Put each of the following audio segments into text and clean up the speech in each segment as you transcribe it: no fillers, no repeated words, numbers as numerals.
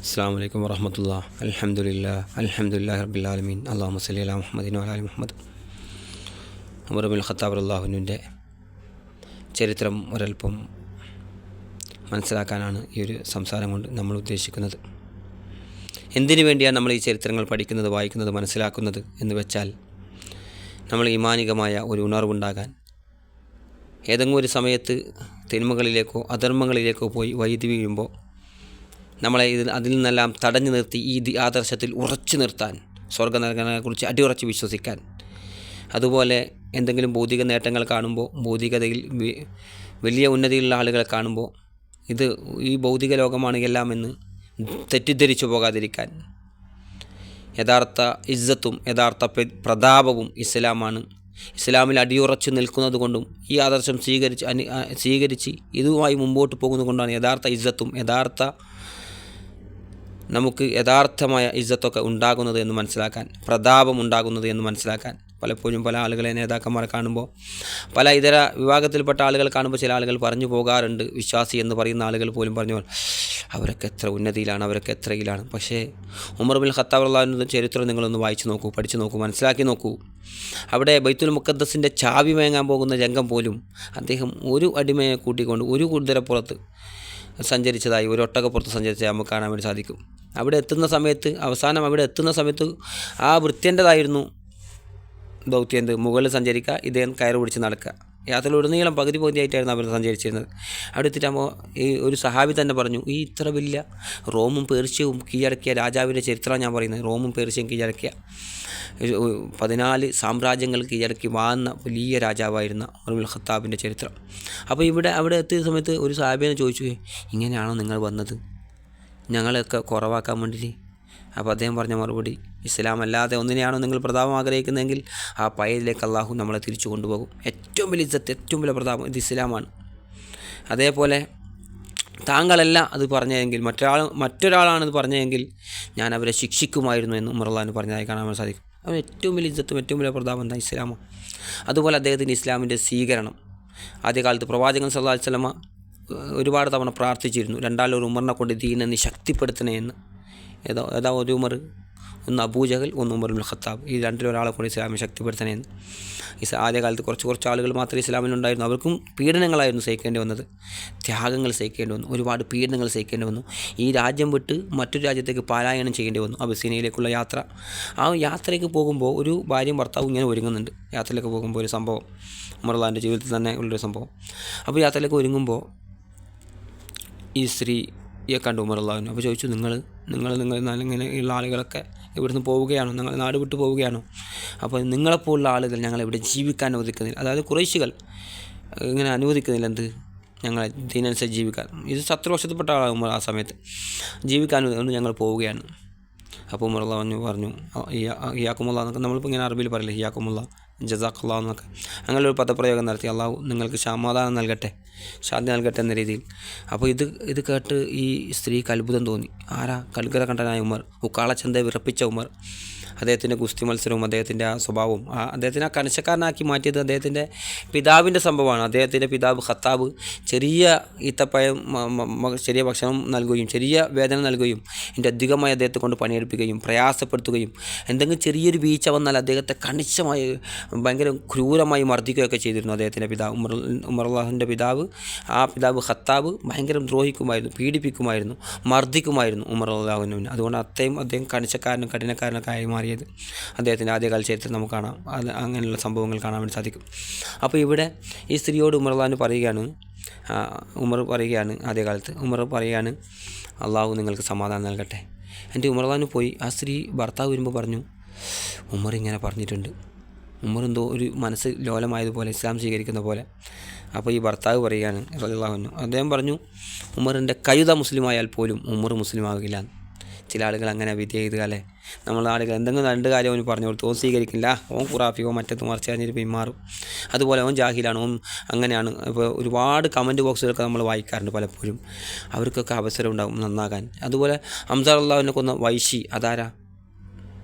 അസ്സാം വലൈക്കും വറഹമത്തുള്ളാഹി അൽഹംദുലില്ലാഹി റബ്ബിൽ ആലമീൻ അല്ലാഹുമ്മ സ്വല്ലി അലാ മുഹമ്മദിൻ വഅലാ ആലി മുഹമ്മദ്. ഉമർ ഇബ്നുൽ ഖത്താബ് റളിയല്ലാഹു അൻഹുവിൻ്റെ ചരിത്രം ഒരൽപ്പം മനസ്സിലാക്കാനാണ് ഈ ഒരു സംസാരം കൊണ്ട് നമ്മൾ ഉദ്ദേശിക്കുന്നത്. എന്തിനു വേണ്ടിയാണ് നമ്മൾ ഈ ചരിത്രങ്ങൾ പഠിക്കുന്നത്, വായിക്കുന്നത്, മനസ്സിലാക്കുന്നത് എന്ന് വെച്ചാൽ നമ്മൾ ഈമാനികമായ ഒരു ഉണർവുണ്ടാകാൻ, ഏതെങ്കിലും ഒരു സമയത്ത് തിന്മകളിലേക്കോ അധർമ്മങ്ങളിലേക്കോ പോയി വഴുതി വീഴുമ്പോൾ നമ്മളെ അതിൽ നിന്നെല്ലാം തടഞ്ഞു നിർത്തി ഈ ആദർശത്തിൽ ഉറച്ചു നിർത്താൻ, സ്വർഗ്ഗനരകങ്ങളെക്കുറിച്ച് അടിയുറച്ച് വിശ്വസിക്കാൻ. അതുപോലെ എന്തെങ്കിലും ഭൗതിക നേട്ടങ്ങൾ കാണുമ്പോൾ, ഭൗതികതയിൽ വലിയ ഉന്നതിയുള്ള ആളുകളെ കാണുമ്പോൾ ഈ ഭൗതിക ലോകമാണ് എല്ലാം എന്ന് തെറ്റിദ്ധരിച്ചു പോകാതിരിക്കാൻ. യഥാർത്ഥ ഇസ്സത്തും യഥാർത്ഥ പ്രതാപവും ഇസ്ലാമാണ്. ഇസ്ലാമിൽ അടിയുറച്ച് നിൽക്കുന്നത് കൊണ്ടും ഈ ആദർശം സ്വീകരിച്ച് ഇതുമായി മുമ്പോട്ട് പോകുന്നത് കൊണ്ടാണ് യഥാർത്ഥ ഇസ്സത്തും നമുക്ക് യഥാർത്ഥമായ ഇസ്സത്തൊക്കെ ഉണ്ടാകുന്നത് എന്ന് മനസ്സിലാക്കാൻ, പ്രതാപം ഉണ്ടാകുന്നത് എന്ന് മനസ്സിലാക്കാൻ. പലപ്പോഴും പല ആളുകളെ, നേതാക്കന്മാരെ കാണുമ്പോൾ, പല ഇതര വിഭാഗത്തിൽപ്പെട്ട ആളുകൾ കാണുമ്പോൾ ചില ആളുകൾ പറഞ്ഞു പോകാറുണ്ട്, വിശ്വാസി എന്ന് പറയുന്ന ആളുകൾ പോലും പറഞ്ഞു അവരൊക്കെ എത്ര ഉന്നതിയിലാണ്, അവരൊക്കെ എത്രയിലാണ്. പക്ഷേ ഉമർ ഇബ്നുൽ ഖത്താബ് റളിയല്ലാഹു അൻഹുവിൻ്റെ ചരിത്രം നിങ്ങളൊന്ന് വായിച്ചു നോക്കൂ, പഠിച്ചു നോക്കൂ, മനസ്സിലാക്കി നോക്കൂ. അവിടെ ബൈത്തുൽ മുഖദ്ദസിൻ്റെ ചാവി വാങ്ങാൻ പോകുന്ന രംഗം പോലും അദ്ദേഹം ഒരു അടിമയെ കൂട്ടിക്കൊണ്ട് ഒരു കുതിരപ്പുറത്ത് സഞ്ചരിച്ചതായി, ഒരു ഒട്ടകപ്പുറത്ത് സഞ്ചരിച്ചതായി നമുക്ക് കാണാൻ വേണ്ടി സാധിക്കും. അവസാനം അവിടെ എത്തുന്ന സമയത്ത് ആ ഭൃത്യൻ്റെതായിരുന്നു ദൗത്യം. മുകളിൽ സഞ്ചരിക്കുക, ഇദ്ദേഹം കയറ് പിടിച്ച് നടക്കുക. യാത്രയിലുടനീളം പകുതിയായിട്ടായിരുന്നു അവർ സഞ്ചരിച്ചിരുന്നത്. അവിടെ എത്തിയിട്ടാകുമ്പോൾ ഈ ഒരു സഹാബി തന്നെ പറഞ്ഞു, ഈ ഇത്ര വലിയ റോമും പേർഷ്യയും കീഴടക്കിയ രാജാവിൻ്റെ ചരിത്രമാണ് ഞാൻ പറയുന്നത്. റോമും പേർഷ്യയും കീഴടക്കിയ 14 സാമ്രാജ്യങ്ങൾ കീഴടക്കി വാഴുന്ന വലിയ രാജാവായിരുന്ന ഉമർ ഇബ്നുൽ ഖത്താബിൻ്റെ ചരിത്രം. അപ്പോൾ അവിടെ എത്തിയ സമയത്ത് ഒരു സഹാബിയെ ചോദിച്ചു, ഇങ്ങനെയാണോ നിങ്ങൾ വന്നത്, ഞങ്ങളെയൊക്കെ കുറവാക്കാൻ വേണ്ടിയിട്ട്? അപ്പോൾ അദ്ദേഹം പറഞ്ഞ മറുപടി, ഇസ്ലാം അല്ലാതെ ഒന്നിനെയാണോ നിങ്ങൾ പ്രതാപം ആഗ്രഹിക്കുന്നതെങ്കിൽ ആ പയയിലേക്ക് അള്ളാഹു നമ്മളെ തിരിച്ചു കൊണ്ടുപോകും. ഏറ്റവും വലിയ ഇസ്സത്ത്, ഏറ്റവും വലിയ പ്രതാപം ഇത് ഇസ്ലാമാണ്. അതേപോലെ താങ്കളല്ല അത് പറഞ്ഞതെങ്കിൽ, മറ്റൊരാളാണിത് പറഞ്ഞതെങ്കിൽ ഞാൻ അവരെ ശിക്ഷിക്കുമായിരുന്നു എന്ന് ഉമർ റളിയല്ലാഹു അൻഹു പറഞ്ഞതായി കാണാൻ സാധിക്കും. അവൻ ഏറ്റവും വലിയ ഇസ്സത്തും ഏറ്റവും വലിയ പ്രതാപം എന്താ? ഇസ്ലാമാണ്. അതുപോലെ അദ്ദേഹത്തിൻ്റെ ഇസ്ലാമിൻ്റെ സ്വീകരണം ആദ്യകാലത്ത് പ്രവാചകൻ സല്ലല്ലാഹു അലൈഹി വസല്ലമ ഒരുപാട് തവണ പ്രാർത്ഥിച്ചിരുന്നു, രണ്ടാളൊരു ഉമറിനെ കൊണ്ട് ദീനെ നീ ശക്തിപ്പെടുത്തണേ എന്ന്. ഏതാ ഒരു ഉമർ, ഒന്ന് അബൂജഹൽ, ഒന്ന് ഉമർ ഇബ്നുൽ ഖത്താബ്. ഈ രണ്ടിലൊരാളെ കൂടി ഇസ്ലാമിനെ ശക്തിപ്പെടുത്തണേ എന്ന്. ആദ്യകാലത്ത് കുറച്ച് ആളുകൾ മാത്രമേ ഇസ്ലാമിലുണ്ടായിരുന്നു. അവർക്കും പീഡനങ്ങളായിരുന്നു സഹിക്കേണ്ടി വന്നത്, ത്യാഗങ്ങൾ സഹിക്കേണ്ടി വന്നു, ഒരുപാട് പീഡനങ്ങൾ സഹിക്കേണ്ടി വന്നു. ഈ രാജ്യം വിട്ട് മറ്റൊരു രാജ്യത്തേക്ക് പലായനം ചെയ്യേണ്ടി വന്നു, അബിസീനിയയിലേക്കുള്ള യാത്ര. ആ യാത്രയ്ക്ക് പോകുമ്പോൾ ഒരു ഭാര്യയും ഭർത്താവും ഇങ്ങനെ ഒരുങ്ങുന്നുണ്ട്. യാത്രയിലേക്ക് പോകുമ്പോൾ ഒരു സംഭവം, ഉമർ റളിയല്ലാഹുവിൻ്റെ ജീവിതത്തിൽ തന്നെ ഉള്ളൊരു സംഭവം. അപ്പോൾ യാത്രയിലേക്ക് ഒരുങ്ങുമ്പോൾ ഈ സ്ത്രീയെ കണ്ടു ഉമർ റളിയല്ലാഹു അൻഹു. അപ്പോൾ ചോദിച്ചു, നിങ്ങൾ ഇങ്ങനെ ഉള്ള ആളുകളൊക്കെ ഇവിടുന്ന് പോവുകയാണോ, നിങ്ങൾ നാട് വിട്ടു പോവുകയാണോ? അപ്പോൾ നിങ്ങളെപ്പോലുള്ള ആളുകൾ ഞങ്ങളിവിടെ ജീവിക്കാൻ അനുവദിക്കുന്നില്ല, അതായത് ഖുറൈശികൾ ഇങ്ങനെ അനുവദിക്കുന്നില്ല, ഞങ്ങളെ ദീനനുസരിച്ച് ജീവിക്കാൻ. ഇത് ശത്രുവശത്തപ്പെട്ട ആളാണ് ഉമർ. ആ സമയത്ത് ജീവിക്കാൻ അനുവദിച്ചുകൊണ്ട് ഞങ്ങൾ പോവുകയാണ്. അപ്പോൾ ഉമർ റളിയല്ലാഹു അൻഹു പറഞ്ഞു, ഹിയാക്കുമുള്ള എന്നൊക്കെ നമ്മളിപ്പോൾ ഇങ്ങനെ അറബിയിൽ പറയില്ലേ, ഹിയാക്കുമുള്ള, ജസാഖല്ലാഹ് എന്നൊക്കെ അങ്ങനെ ഒരു പദപ്രയോഗം നടത്തി. അള്ളാഹു നിങ്ങൾക്ക് സമാധാനം നൽകട്ടെ, ശാന്തി നൽകട്ടെ എന്ന രീതിയിൽ. അപ്പോൾ ഇത് കേട്ട് ഈ സ്ത്രീക്ക് അത്ഭുതം തോന്നി. ആരാ? കൽക്കര കണ്ടനായ ഉമർ, ഉക്കാളച്ചന്തയെ വിറപ്പിച്ച ഉമർ. അദ്ദേഹത്തിൻ്റെ ഗുസ്തി മത്സരവും അദ്ദേഹത്തിൻ്റെ ആ സ്വഭാവവും അദ്ദേഹത്തിനെ ആ കണിശക്കാരനാക്കി മാറ്റിയത് അദ്ദേഹത്തിൻ്റെ പിതാവിൻ്റെ സംഭവമാണ്. അദ്ദേഹത്തിൻ്റെ പിതാവ് ഖത്താബ് ചെറിയ ഈത്തപ്പഴം, ചെറിയ ഭക്ഷണം നൽകുകയും ചെറിയ വേതനം നൽകുകയും ഇതിൻ്റെ അധികമായി അദ്ദേഹത്തെ കൊണ്ട് പണിയെടുപ്പിക്കുകയും പ്രയാസപ്പെടുത്തുകയും എന്തെങ്കിലും ചെറിയൊരു വീഴ്ച വന്നാൽ അദ്ദേഹത്തെ കണിശമായി ഭയങ്കര ക്രൂരമായി മർദ്ദിക്കുകയൊക്കെ ചെയ്തിരുന്നു അദ്ദേഹത്തിൻ്റെ പിതാവ്. ഉമർ റളിയല്ലാഹുവിൻ്റെ പിതാവ്, ആ പിതാവ് ഖത്താബ് ഭയങ്കര ദ്രോഹിക്കുമായിരുന്നു, പീഡിപ്പിക്കുമായിരുന്നു, മർദ്ദിക്കുമായിരുന്നു ഉമർ റളിയല്ലാഹു അൻഹുവിനെ. അതുകൊണ്ട് അദ്ദേഹം കണിശക്കാരനും കഠിനക്കാരനൊക്കെ ആയി മാറിയത് അദ്ദേഹത്തിൻ്റെ ആദ്യകാല ചരിത്രം നമുക്ക് കാണാം. അങ്ങനെയുള്ള സംഭവങ്ങൾ കാണാൻ വേണ്ടി സാധിക്കും. അപ്പോൾ ഇവിടെ ഈ സ്ത്രീയോട് ഉമർ റളിയല്ലാഹു അൻഹു പറയുകയാണ് ആദ്യകാലത്ത് ഉമർ പറയുകയാണ്, അള്ളാഹു നിങ്ങൾക്ക് സമാധാനം നൽകട്ടെ. എൻ്റെ ഉമർ റളിയല്ലാഹു അൻഹു പോയി ആ സ്ത്രീ ഭർത്താവ് വരുമ്പോൾ പറഞ്ഞു, ഉമർ ഇങ്ങനെ പറഞ്ഞിട്ടുണ്ട്. ഉമർ എന്തോ ഒരു മനസ്സ് ലോലമായതുപോലെ, ഇസ്ലാം സ്വീകരിക്കുന്ന പോലെ. അപ്പോൾ ഈ ഭർത്താവ് പറയുകയാണ് റളിയല്ലാഹു അൻഹു, അദ്ദേഹം പറഞ്ഞു, ഉമറിൻ്റെ കഴുത മുസ്ലിമായാൽ പോലും ഉമർ മുസ്ലിം ആകില്ല. ചില ആളുകൾ അങ്ങനെ വിധേയതല്ലേ, നമ്മളെ ആളുകൾ എന്തെങ്കിലും 2 കാര്യം അവന് പറഞ്ഞു കൊടുത്തു, ഓൻ സ്വീകരിക്കില്ല, ഓൻ ഖുറാഫിയോ മറ്റത് മറിച്ച് കഴിഞ്ഞിട്ട് പിന്മാറും, അതുപോലെ ഓൻ ജാഹിലാണ്, ഓൻ അങ്ങനെയാണ്. ഇപ്പോൾ ഒരുപാട് കമൻറ്റ് ബോക്സുകളൊക്കെ നമ്മൾ വായിക്കാറുണ്ട് പലപ്പോഴും. അവർക്കൊക്കെ അവസരം ഉണ്ടാകും നന്നാകാൻ. അതുപോലെ ഹംസ റളിയല്ലാഹുവിനെ കൊന്ന വൈശി, അതാരാ?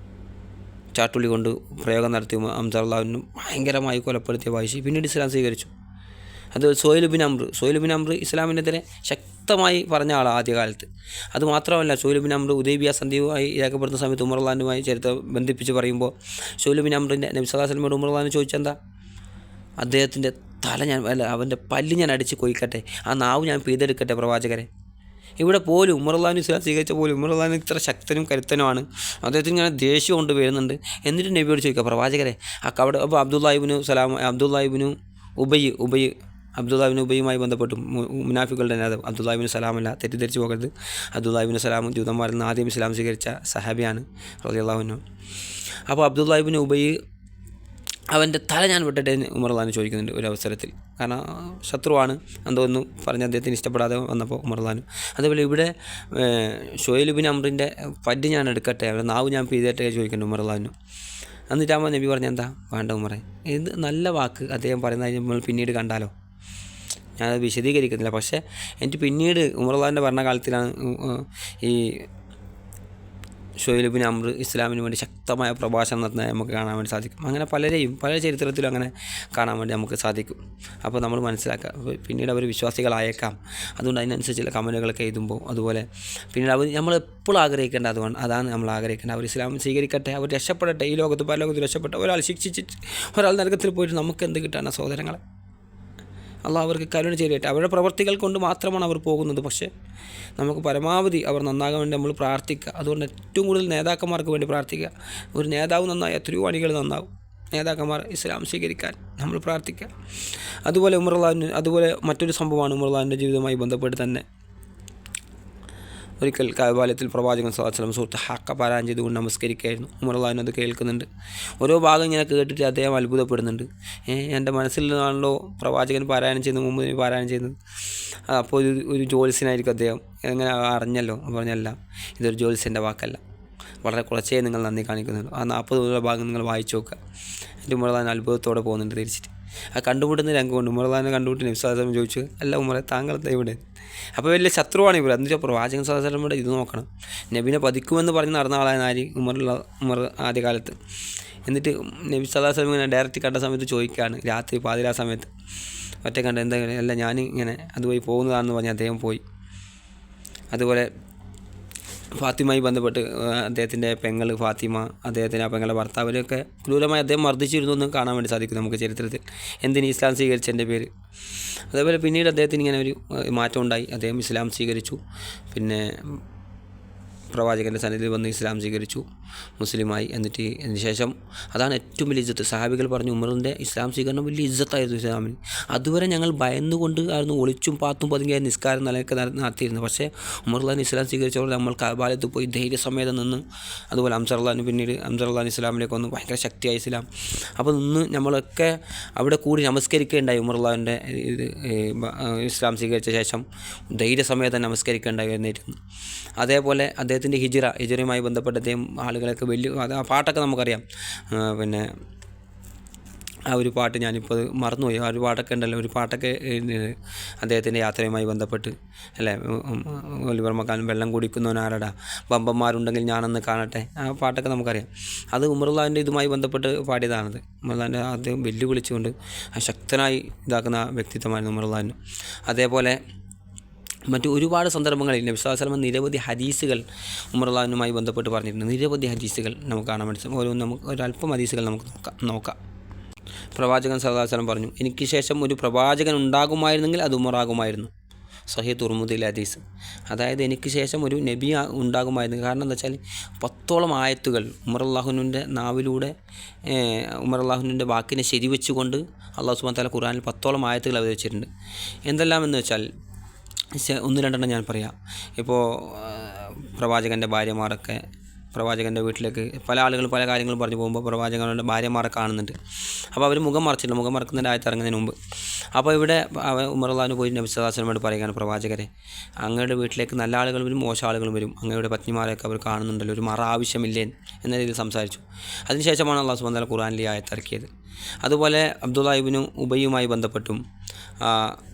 ചാട്ടുള്ളി കൊണ്ട് പ്രയോഗം നടത്തി ഹംസ റളിയല്ലാഹുവിനെ ഭയങ്കരമായി കൊലപ്പെടുത്തിയ വൈശി പിന്നീട് ഇസ്ലാം സ്വീകരിച്ചു. അത് സുഹൈൽ ബിൻ അംർ ഇസ്ലാമിനെതിരെ ശക്തമായി പറഞ്ഞ ആളാണ് ആദ്യകാലത്ത്. അതുമാത്രമല്ല, ഷുഹൈൽ ബിൻ അംർ ഹുദൈബിയ സന്ധിയുമായി രേഖപ്പെടുത്തുന്ന സമയത്ത് ഉമർ റളിയല്ലാഹുവിനുമായി ചരിത്രം ബന്ധിപ്പിച്ച് പറയുമ്പോൾ ഷുഹൈൽ ബിൻ അംറിൻ്റെ നബി സല്ലല്ലാഹു അലൈഹി വസല്ലമയോട് ഉമർ റളിയല്ലാഹു ചോദിച്ചെന്താ, അദ്ദേഹത്തിൻ്റെ തല ഞാൻ അവൻ്റെ പല്ല് ഞാൻ അടിച്ച് കൊയ്ക്കട്ടെ, ആ നാവ് ഞാൻ പിയ്തെടുക്കട്ടെ പ്രവാചകരെ. ഇവിടെ പോലും ഉമർ റളിയല്ലാഹു ഇസ്ലാം സ്വീകരിച്ച പോലും ഉമർ റളിയല്ലാഹു ഇത്ര ശക്തനും കരുത്തനുമാണ്. അദ്ദേഹത്തിന് ഇങ്ങനെ ദേഷ്യം കൊണ്ട് വരുന്നുണ്ട്. എന്നിട്ട് നബിയോട് ചോദിക്കുക, പ്രവാചകരെ അവിടെ അപ്പോൾ അബ്ദുല്ലാഹിബ്നു ഉബയ്യുമായി ബന്ധപ്പെട്ട് മുനാഫിക്കുകളുടെ നേതാവ് അബ്ദുല്ലാഹിബ്നു സലാമല്ല, തെറ്റിദ്ധരിച്ച് പോകരുത്. അബ്ദുല്ലാഹിബ്നു സലാം ജൂതന്മാരിൽ നിന്ന് ആദ്യം ഇസ്ലാം സ്വീകരിച്ച സഹാബിയാണ് റളിയല്ലാഹു അൻഹു. അപ്പോൾ അബ്ദുല്ലാഹിബ്നു ഉബയ്യ് അവൻ്റെ തല ഞാൻ വിട്ടിട്ട് ഉമർ റളിയല്ലാഹു ചോദിക്കുന്നുണ്ട് ഒരു അവസരത്തിൽ. കാരണം ശത്രുവാണ് എന്തോന്നു പറഞ്ഞ് അദ്ദേഹത്തിന് ഇഷ്ടപ്പെടാതെ വന്നപ്പോൾ ഉമർ റളിയല്ലാഹു. അതേപോലെ ഇവിടെ ഷുഹൈൽ ബിൻ അംറിൻ്റെ പല്ല് ഞാൻ എടുക്കട്ടെ, അവരുടെ നാവ് ഞാൻ പിയ്തട്ടെ ചോദിക്കുന്നുണ്ട് ഉമർ റളിയല്ലാഹു. എന്നിട്ടാകുമ്പോൾ നബി പറഞ്ഞ എന്താ വേണ്ട ഉമറേ, ഇത് നല്ല വാക്ക് അദ്ദേഹം പറയുന്നത് നമ്മൾ പിന്നീട് കണ്ടാലോ, ഞാനത് വിശദീകരിക്കുന്നില്ല. പക്ഷേ എനിക്ക് പിന്നീട് ഉമർ റളിയല്ലാഹുവിൻ്റെ ഭരണകാലത്തിലാണ് ഈ ഷുഹൈൽ ബിൻ അംർ ഇസ്ലാമിന് വേണ്ടി ശക്തമായ പ്രഭാഷണം നടത്തുന്നത് നമുക്ക് കാണാൻ വേണ്ടി സാധിക്കും. അങ്ങനെ പല ചരിത്രത്തിലും അങ്ങനെ കാണാൻ വേണ്ടി നമുക്ക് സാധിക്കും. അപ്പോൾ നമ്മൾ മനസ്സിലാക്കുക, പിന്നീട് അവർ വിശ്വാസികളായേക്കാം. അതുകൊണ്ട് അതിനനുസരിച്ചുള്ള കമൻറ്റുകളൊക്കെ എഴുതുമ്പോൾ അതുപോലെ പിന്നീട് നമ്മളെപ്പോഴും ആഗ്രഹിക്കേണ്ട അതാണ് നമ്മൾ ആഗ്രഹിക്കേണ്ടത്. അവർ ഇസ്ലാം സ്വീകരിക്കട്ടെ, അവർ രക്ഷപ്പെടട്ടെ, ഈ ലോകത്ത് പരലോകത്ത് രക്ഷപ്പെട്ടെ. ഒരാൾ ശിക്ഷിച്ചിട്ട് ഒരാൾ നരകത്തിൽ പോയിട്ട് നമുക്ക് എന്ത് കിട്ടാനാണ് സഹോദരങ്ങളെ? അള്ളാഹു അവർക്ക് കരുണ ചെയ്യട്ടെ. അവരുടെ പ്രവർത്തികൾ കൊണ്ട് മാത്രമാണ് അവർ പോകുന്നത്. പക്ഷേ നമുക്ക് പരമാവധി അവർ നന്നാകാൻ വേണ്ടി നമ്മൾ പ്രാർത്ഥിക്കുക. അതുകൊണ്ട് ഏറ്റവും കൂടുതൽ നേതാക്കന്മാർക്ക് വേണ്ടി പ്രാർത്ഥിക്കുക. ഒരു നേതാവ് നന്നായി എത്രയോ അണികൾ നന്നാവും. നേതാക്കന്മാർ ഇസ്ലാം സ്വീകരിക്കാൻ നമ്മൾ പ്രാർത്ഥിക്കുക. അതുപോലെ ഉമർ റളിയല്ലാഹു, അതുപോലെ മറ്റൊരു സംഭവമാണ് ഉമർ റളിയല്ലാഹുവിൻ്റെ ജീവിതവുമായി ബന്ധപ്പെട്ട് തന്നെ. ഒരിക്കൽ കഅബാലയത്തിൽ പ്രവാചകൻ സ്വല്ലല്ലാഹു അലൈഹി വസല്ലം സൂറത്ത് ഹഖ പാരായണം ചെയ്തുകൊണ്ട് നമസ്കരിക്കുകയായിരുന്നു. ഉമർ റളിയല്ലാഹു അത് കേൾക്കുന്നുണ്ട്. ഓരോ ഭാഗം ഇങ്ങനെ കേട്ടിട്ട് അദ്ദേഹം അത്ഭുതപ്പെടുന്നുണ്ട്. എൻ്റെ മനസ്സിൽ നിന്നാണല്ലോ പ്രവാചകൻ പാരായണം ചെയ്യുന്നത്, മുമ്പ് പാരായണം ചെയ്യുന്നത്. അപ്പോൾ ഒരു ജ്യോത്സ്യനായിരിക്കും അദ്ദേഹം. എങ്ങനെ അറിഞ്ഞല്ലോ പറഞ്ഞല്ല, ഇതൊരു ജ്യോത്സ്യൻ്റെ വാക്കല്ല, വളരെ കുറച്ചേ നിങ്ങൾ നന്ദി കാണിക്കുന്നുള്ളൂ. ആ 40 ഭാഗം നിങ്ങൾ വായിച്ചു നോക്കുക. എൻ്റെ ഉമർ റളിയല്ലാഹു അത്ഭുതത്തോടെ പോകുന്നുണ്ട് തിരിച്ചിട്ട്. ആ കണ്ടുമുട്ടുന്ന രംഗമുണ്ട്. ഉമർ റളിയല്ലാഹു കണ്ടുമുട്ടി നബി സല്ലല്ലാഹു അലൈഹി വസല്ലം ചോദിച്ചു, അല്ല ഉമറെ, താങ്കൾ ഇവിടെ? അപ്പോൾ വലിയ ശത്രുവാണ് ഇവർ. എന്നിട്ട് പ്രവാചകൻ സ്വല്ലല്ലാഹു അലൈഹി വസല്ലം ഇത് നോക്കണം, നബിനെ പതിക്കുമെന്ന് പറഞ്ഞ് നടന്ന ആളാണ് ഉമർ ആദ്യകാലത്ത്. എന്നിട്ട് നബി സല്ലല്ലാഹു അലൈഹി വസല്ലം ഡയറക്റ്റ് കണ്ട സമയത്ത് ചോദിക്കുകയാണ്, രാത്രി പാതിരാ സമയത്ത് ഒറ്റ കണ്ട്, എന്താ അല്ല ഞാൻ ഇങ്ങനെ അതുവഴി പോകുന്നതാണെന്ന് പറഞ്ഞ് അദ്ദേഹം പോയി. അതുപോലെ ഫാത്തിമയുമായി ബന്ധപ്പെട്ട് അദ്ദേഹത്തിൻ്റെ പെങ്ങൾ ഫാത്തിമ, അദ്ദേഹത്തിൻ്റെ ആ പെങ്ങളുടെ ഭർത്താവിനെയൊക്കെ ക്രൂരമായി അദ്ദേഹം മർദ്ദിച്ചിരുന്നു എന്ന് കാണാൻ വേണ്ടി സാധിക്കും നമുക്ക് ചരിത്രത്തിൽ. എന്തിന് ഇസ്ലാം സ്വീകരിച്ചതിൻ്റെ പേര്. അതേപോലെ പിന്നീട് അദ്ദേഹത്തിന് ഇങ്ങനെ ഒരു മാറ്റം ഉണ്ടായി. അദ്ദേഹം ഇസ്ലാം സ്വീകരിച്ചു. പിന്നെ പ്രവാചകൻ്റെ സന്നിധിയിൽ വന്ന് ഇസ്ലാം സ്വീകരിച്ചു, മുസ്ലിമായി. എന്നിട്ട് അതിന് ശേഷം അതാണ് ഏറ്റവും വലിയ ഇജ്ജത്ത്. സഹാബികൾ പറഞ്ഞു, ഉമറിൻ്റെ ഇസ്ലാം സ്വീകരണം വലിയ ഇജ്ജത്തായിരുന്നു ഇസ്ലാമിന്. അതുവരെ ഞങ്ങൾ ഭയന്നുകൊണ്ട് ആയിരുന്നു ഒളിച്ചും പാത്തും പതുങ്ങിയ നിസ്കാരം നിലയൊക്കെ നടത്തിയിരുന്നു. പക്ഷേ ഉമർ റളിയല്ലാഹു ഇസ്ലാം സ്വീകരിച്ചപ്പോൾ നമ്മൾ കഅബാലയത്തിൽ പോയി ധൈര്യസമേതം നിന്ന്. അതുപോലെ ഹംസ റളിയല്ലാഹു പിന്നീട് ഹംസ റളിയല്ലാഹു ഇസ്ലാമിലേക്ക് വന്നു, ഭയങ്കര ശക്തിയായി ഇസ്ലാം. അപ്പോൾ നിന്ന് നമ്മളൊക്കെ അവിടെ കൂടി നമസ്കരിക്കുകയുണ്ടായി. ഉമർ റളിയല്ലാഹുവിൻ്റെ ഇസ്ലാം സ്വീകരിച്ച ശേഷം ധൈര്യസമേതം നമസ്കരിക്കുകയുണ്ടായി എന്നിരുന്നു. അതേപോലെ അദ്ദേഹത്തിൻ്റെ ഹിജ്റയുമായി ബന്ധപ്പെട്ട് അദ്ദേഹം ആളുകളൊക്കെ ആ പാട്ടൊക്കെ നമുക്കറിയാം. പിന്നെ ആ ഒരു പാട്ട് ഞാനിപ്പോൾ മറന്നുപോയി. ആ ഒരു പാട്ടൊക്കെ ഉണ്ടല്ലോ, ഒരു പാട്ടൊക്കെ അദ്ദേഹത്തിൻ്റെ യാത്രയുമായി ബന്ധപ്പെട്ട് അല്ലേ, ഒലിവർ മക്കാൻ വെള്ളം കുടിക്കുന്നവനാരടാ, ബമ്പന്മാരുണ്ടെങ്കിൽ ഞാനൊന്ന് കാണട്ടെ. ആ പാട്ടൊക്കെ നമുക്കറിയാം. അത് ഉമർ റളിയല്ലാഹുവിൻ്റെ ഇതുമായി ബന്ധപ്പെട്ട് പാടിയതാണത്. ഉമർ റളിയല്ലാഹുവിൻ്റെ അദ്ദേഹം വെല്ലുവിളിച്ചുകൊണ്ട് ശക്തനായി ഇതാക്കുന്ന വ്യക്തിത്വമായിരുന്നു ഉമർ റളിയല്ലാഹു. അതേപോലെ മറ്റു ഒരുപാട് സന്ദർഭങ്ങളിൽ നബി സല്ലല്ലാഹു അലൈഹി വസല്ലം നിരവധി ഹദീസുകൾ ഉമർ റളിയല്ലാഹുവിനുമായി ബന്ധപ്പെട്ട് പറഞ്ഞിട്ടുണ്ട്. നിരവധി ഹദീസുകൾ നമുക്ക് കാണാൻ വേണ്ടി നമുക്ക് ഒരല്പം ഹദീസുകൾ നമുക്ക് നോക്കാം. പ്രവാചകൻ സല്ലല്ലാഹു അലൈഹി വസല്ലം പറഞ്ഞു, എനിക്ക് ശേഷം ഒരു പ്രവാചകൻ ഉണ്ടാകുമായിരുന്നെങ്കിൽ അത് ഉമറാകുമായിരുന്നു. സഹീഹ് തുർമുദിയിലെ ഹദീസ്. അതായത് എനിക്ക് ശേഷം ഒരു നബി ഉണ്ടാകുമായിരുന്നു. കാരണം എന്താ വെച്ചാൽ 10ഓളം ആയത്തുകൾ ഉമർ റളിയല്ലാഹുവിൻ്റെ നാവിലൂടെ ഉമർ റളിയല്ലാഹുവിൻ്റെ വാക്കിനെ ശരിവെച്ചുകൊണ്ട് അല്ലാഹു സുബ്ഹാനഹു വ തആല ഖുർആനിൽ 10ഓളം ആയത്തുകൾ അവതരിച്ചിട്ടുണ്ട്. എന്തെല്ലാം എന്ന് വെച്ചാൽ 1-2 ഞാൻ പറയാം. ഇപ്പോൾ പ്രവാചകൻ്റെ ഭാര്യമാരൊക്കെ പ്രവാചകൻ്റെ വീട്ടിലേക്ക് പല ആളുകൾ പല കാര്യങ്ങളും പറഞ്ഞു പോകുമ്പോൾ പ്രവാചകൻ്റെ ഭാര്യമാരെ കാണുന്നുണ്ട്. അപ്പോൾ അവർ മുഖം മറച്ചിട്ടുണ്ട്, മുഖം മറക്കുന്നതിൻ്റെ ആയത്ത് ഇറങ്ങുന്നതിന് മുമ്പ്. അപ്പോൾ ഇവിടെ ഉമർ റളിയല്ലാഹു പോയി നബി സല്ലല്ലാഹു അലൈഹി വസല്ലമയോട് പറയുകയാണ്, പ്രവാചകരെ, അങ്ങയുടെ വീട്ടിലേക്ക് നല്ല ആളുകൾ വരും, മോശം ആളുകളും വരും, അങ്ങയുടെ പത്നിമാരെയൊക്കെ അവർ കാണുന്നുണ്ടല്ലോ, ഒരു മറ ആവശ്യമില്ലേ എന്ന രീതിയിൽ സംസാരിച്ചു. അതിനുശേഷമാണ് അല്ലാഹു സുബ്ഹാനഹു വ തആല ഖുർആനിൽ ഈ ആയത്ത് ഇറക്കിയത്. അതുപോലെ അബ്ദുല്ലാഹിബ്നു ഉബയ്യുമായി ബന്ധപ്പെട്ടും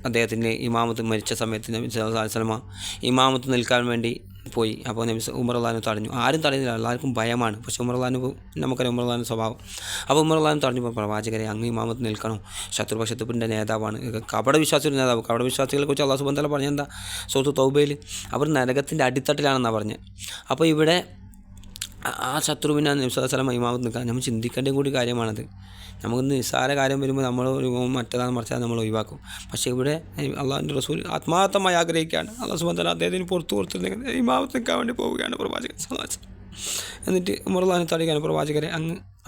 അദ്ദേഹത്തിൻ്റെ ഇമാമത്ത് മരിച്ച സമയത്ത് നബി സല്ലല്ലാഹു അലൈഹി വസല്ലമ ഇമാമത്ത് നിൽക്കാൻ വേണ്ടി പോയി. അപ്പോൾ നബി ഉമർ റളിയല്ലാഹു തടഞ്ഞു. ആരും തടയുന്നില്ല, എല്ലാവർക്കും ഭയമാണ്. പക്ഷേ ഉമർ റളിയല്ലാഹു നമുക്കറിയാം ഉമർ റളിയല്ലാഹു സ്വഭാവം. അപ്പോൾ ഉമർ റളിയല്ലാഹു തടഞ്ഞു, പ്രവാചകരെ അങ്ങ് ഇമാമത്ത് നിൽക്കണോ, ശത്രുപക്ഷത്തിൻ്റെ നേതാവാണ്, കപട വിശ്വാസിയുടെ നേതാവ്. കപട വിശ്വാസികളെ കുറിച്ച് അല്ലാഹു സുബ്ഹാനഹു വ തആല പറഞ്ഞെന്താ, സൂറത്ത് തൗബയിൽ അവർ നരകത്തിൻ്റെ അടിത്തട്ടിലാണെന്നാണ് പറഞ്ഞത്. അപ്പോൾ ഇവിടെ ആ ശത്രുവിനെ നബി സല്ലല്ലാഹു അലൈഹി വസല്ലം ഇമാമത്ത് നിൽക്കാൻ നമ്മൾ ചിന്തിക്കേണ്ട കൂടി കാര്യമാണത്. നമുക്ക് നിസ്സാര കാര്യം വരുമ്പോൾ നമ്മൾ മറ്റേതാണ് മറിച്ചാൽ നമ്മൾ ഒഴിവാക്കും. പക്ഷേ ഇവിടെ അള്ളാഹുവിൻ്റെ റസൂൽ ആത്മാർത്ഥമായി ആഗ്രഹിക്കുകയാണ്. അല്ലാഹു സുബ്ഹാനഹു വ തആല അദ്ദേഹത്തിന് പുറത്തു കൊടുത്തില്ലെങ്കിൽ ഇമാമത്ത് നിൽക്കാൻ വേണ്ടി പോവുകയാണ് പ്രവാചകൻ സല്ലല്ലാഹു അലൈഹി വസല്ലം. എന്നിട്ട് ഉമർ റളിയല്ലാഹു തടയുകയാണ്, പ്രവാചകരെ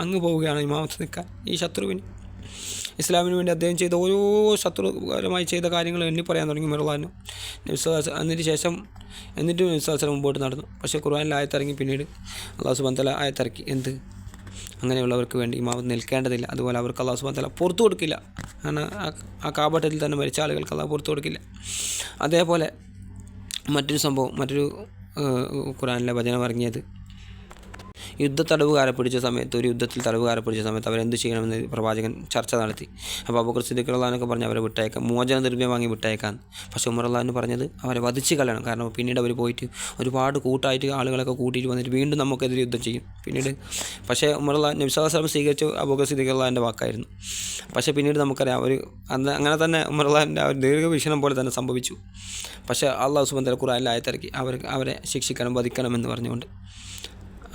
അങ്ങ് പോവുകയാണ് ഇമാമത്ത് നിൽക്കാൻ. ഈ ശത്രുവിന് ഇസ്ലാമിന് വേണ്ടി അദ്ദേഹം ചെയ്ത ഓരോ ശത്രുപരമായി ചെയ്ത കാര്യങ്ങൾ എണ്ണി പറയാൻ തുടങ്ങി ഉമർ റളിയല്ലാഹു. നബി സല്ലല്ലാഹു അലൈഹി വസല്ലം നബി സല്ലല്ലാഹു അലൈഹി വസല്ലം മുമ്പോട്ട് നടന്നു. പക്ഷേ ഖുർആനിൽ ആയത്തിറങ്ങി, പിന്നീട് അല്ലാഹു സുബ്ഹാനഹു വ തആല ആയത്തിറക്കി, എന്ത് അങ്ങനെയുള്ളവർക്ക് വേണ്ടി ഇമാമത്ത് നിൽക്കേണ്ടതില്ല, അതുപോലെ അവർക്ക് അല്ലാഹു സുബ്ഹാനഹു വ തആല പുറത്തു കൊടുക്കില്ല. കാരണം ആ കാപട്യത്തിൽ തന്നെ മരിച്ച ആളുകൾക്ക് അല്ലാഹു പുറത്തു കൊടുക്കില്ല. അതേപോലെ മറ്റൊരു സംഭവം, മറ്റൊരു ഖുർആനിലെ വചനം ഇറങ്ങിയത്, യുദ്ധത്തടവുകാരെ പിടിച്ച സമയത്ത്, ഒരു യുദ്ധത്തിൽ തടവുകാരെ പിടിച്ച സമയത്ത് അവരെന്ത് ചെയ്യണമെന്ന് പ്രവാചകൻ ചർച്ച നടത്തി. അപ്പോൾ അബൂബക്കർ സിദ്ദീഖ് റളിയല്ലാഹു പറഞ്ഞ് അവരെ വിട്ടയക്കാം, മോചന ദ്രവ്യം വാങ്ങി വിട്ടയക്കാൻ. പക്ഷേ ഉമർ റളിയല്ലാഹു പറഞ്ഞത് അവരെ വധിച്ച് കളയണം. കാരണം പിന്നീട് അവർ പോയിട്ട് ഒരുപാട് കൂട്ടായിട്ട് ആളുകളൊക്കെ കൂട്ടിയിട്ട് വന്നിട്ട് വീണ്ടും നമുക്കെതിരെ യുദ്ധം ചെയ്യും പിന്നീട്. പക്ഷേ ഉമർ റളിയല്ലാഹു നബി സല്ലല്ലാഹു അലൈഹി വസല്ലം സ്വീകരിച്ച അബൂബക്കർ സിദ്ദീഖ് റളിയല്ലാഹുവിൻ്റെ വാക്കായിരുന്നു. പക്ഷേ പിന്നീട് നമുക്കറിയാം അങ്ങനെ തന്നെ ഉമർ റളിയല്ലാഹുവിൻ്റെ ആ ഒരു ദീർഘവീക്ഷണം പോലെ തന്നെ സംഭവിച്ചു. പക്ഷേ അല്ലാഹു സുബ്ഹാനഹു വ തആല ഖുർആനിൽ ആയത്തിറക്കി, അവരെ ശിക്ഷിക്കണം, വധിക്കണം എന്ന് പറഞ്ഞുകൊണ്ട്,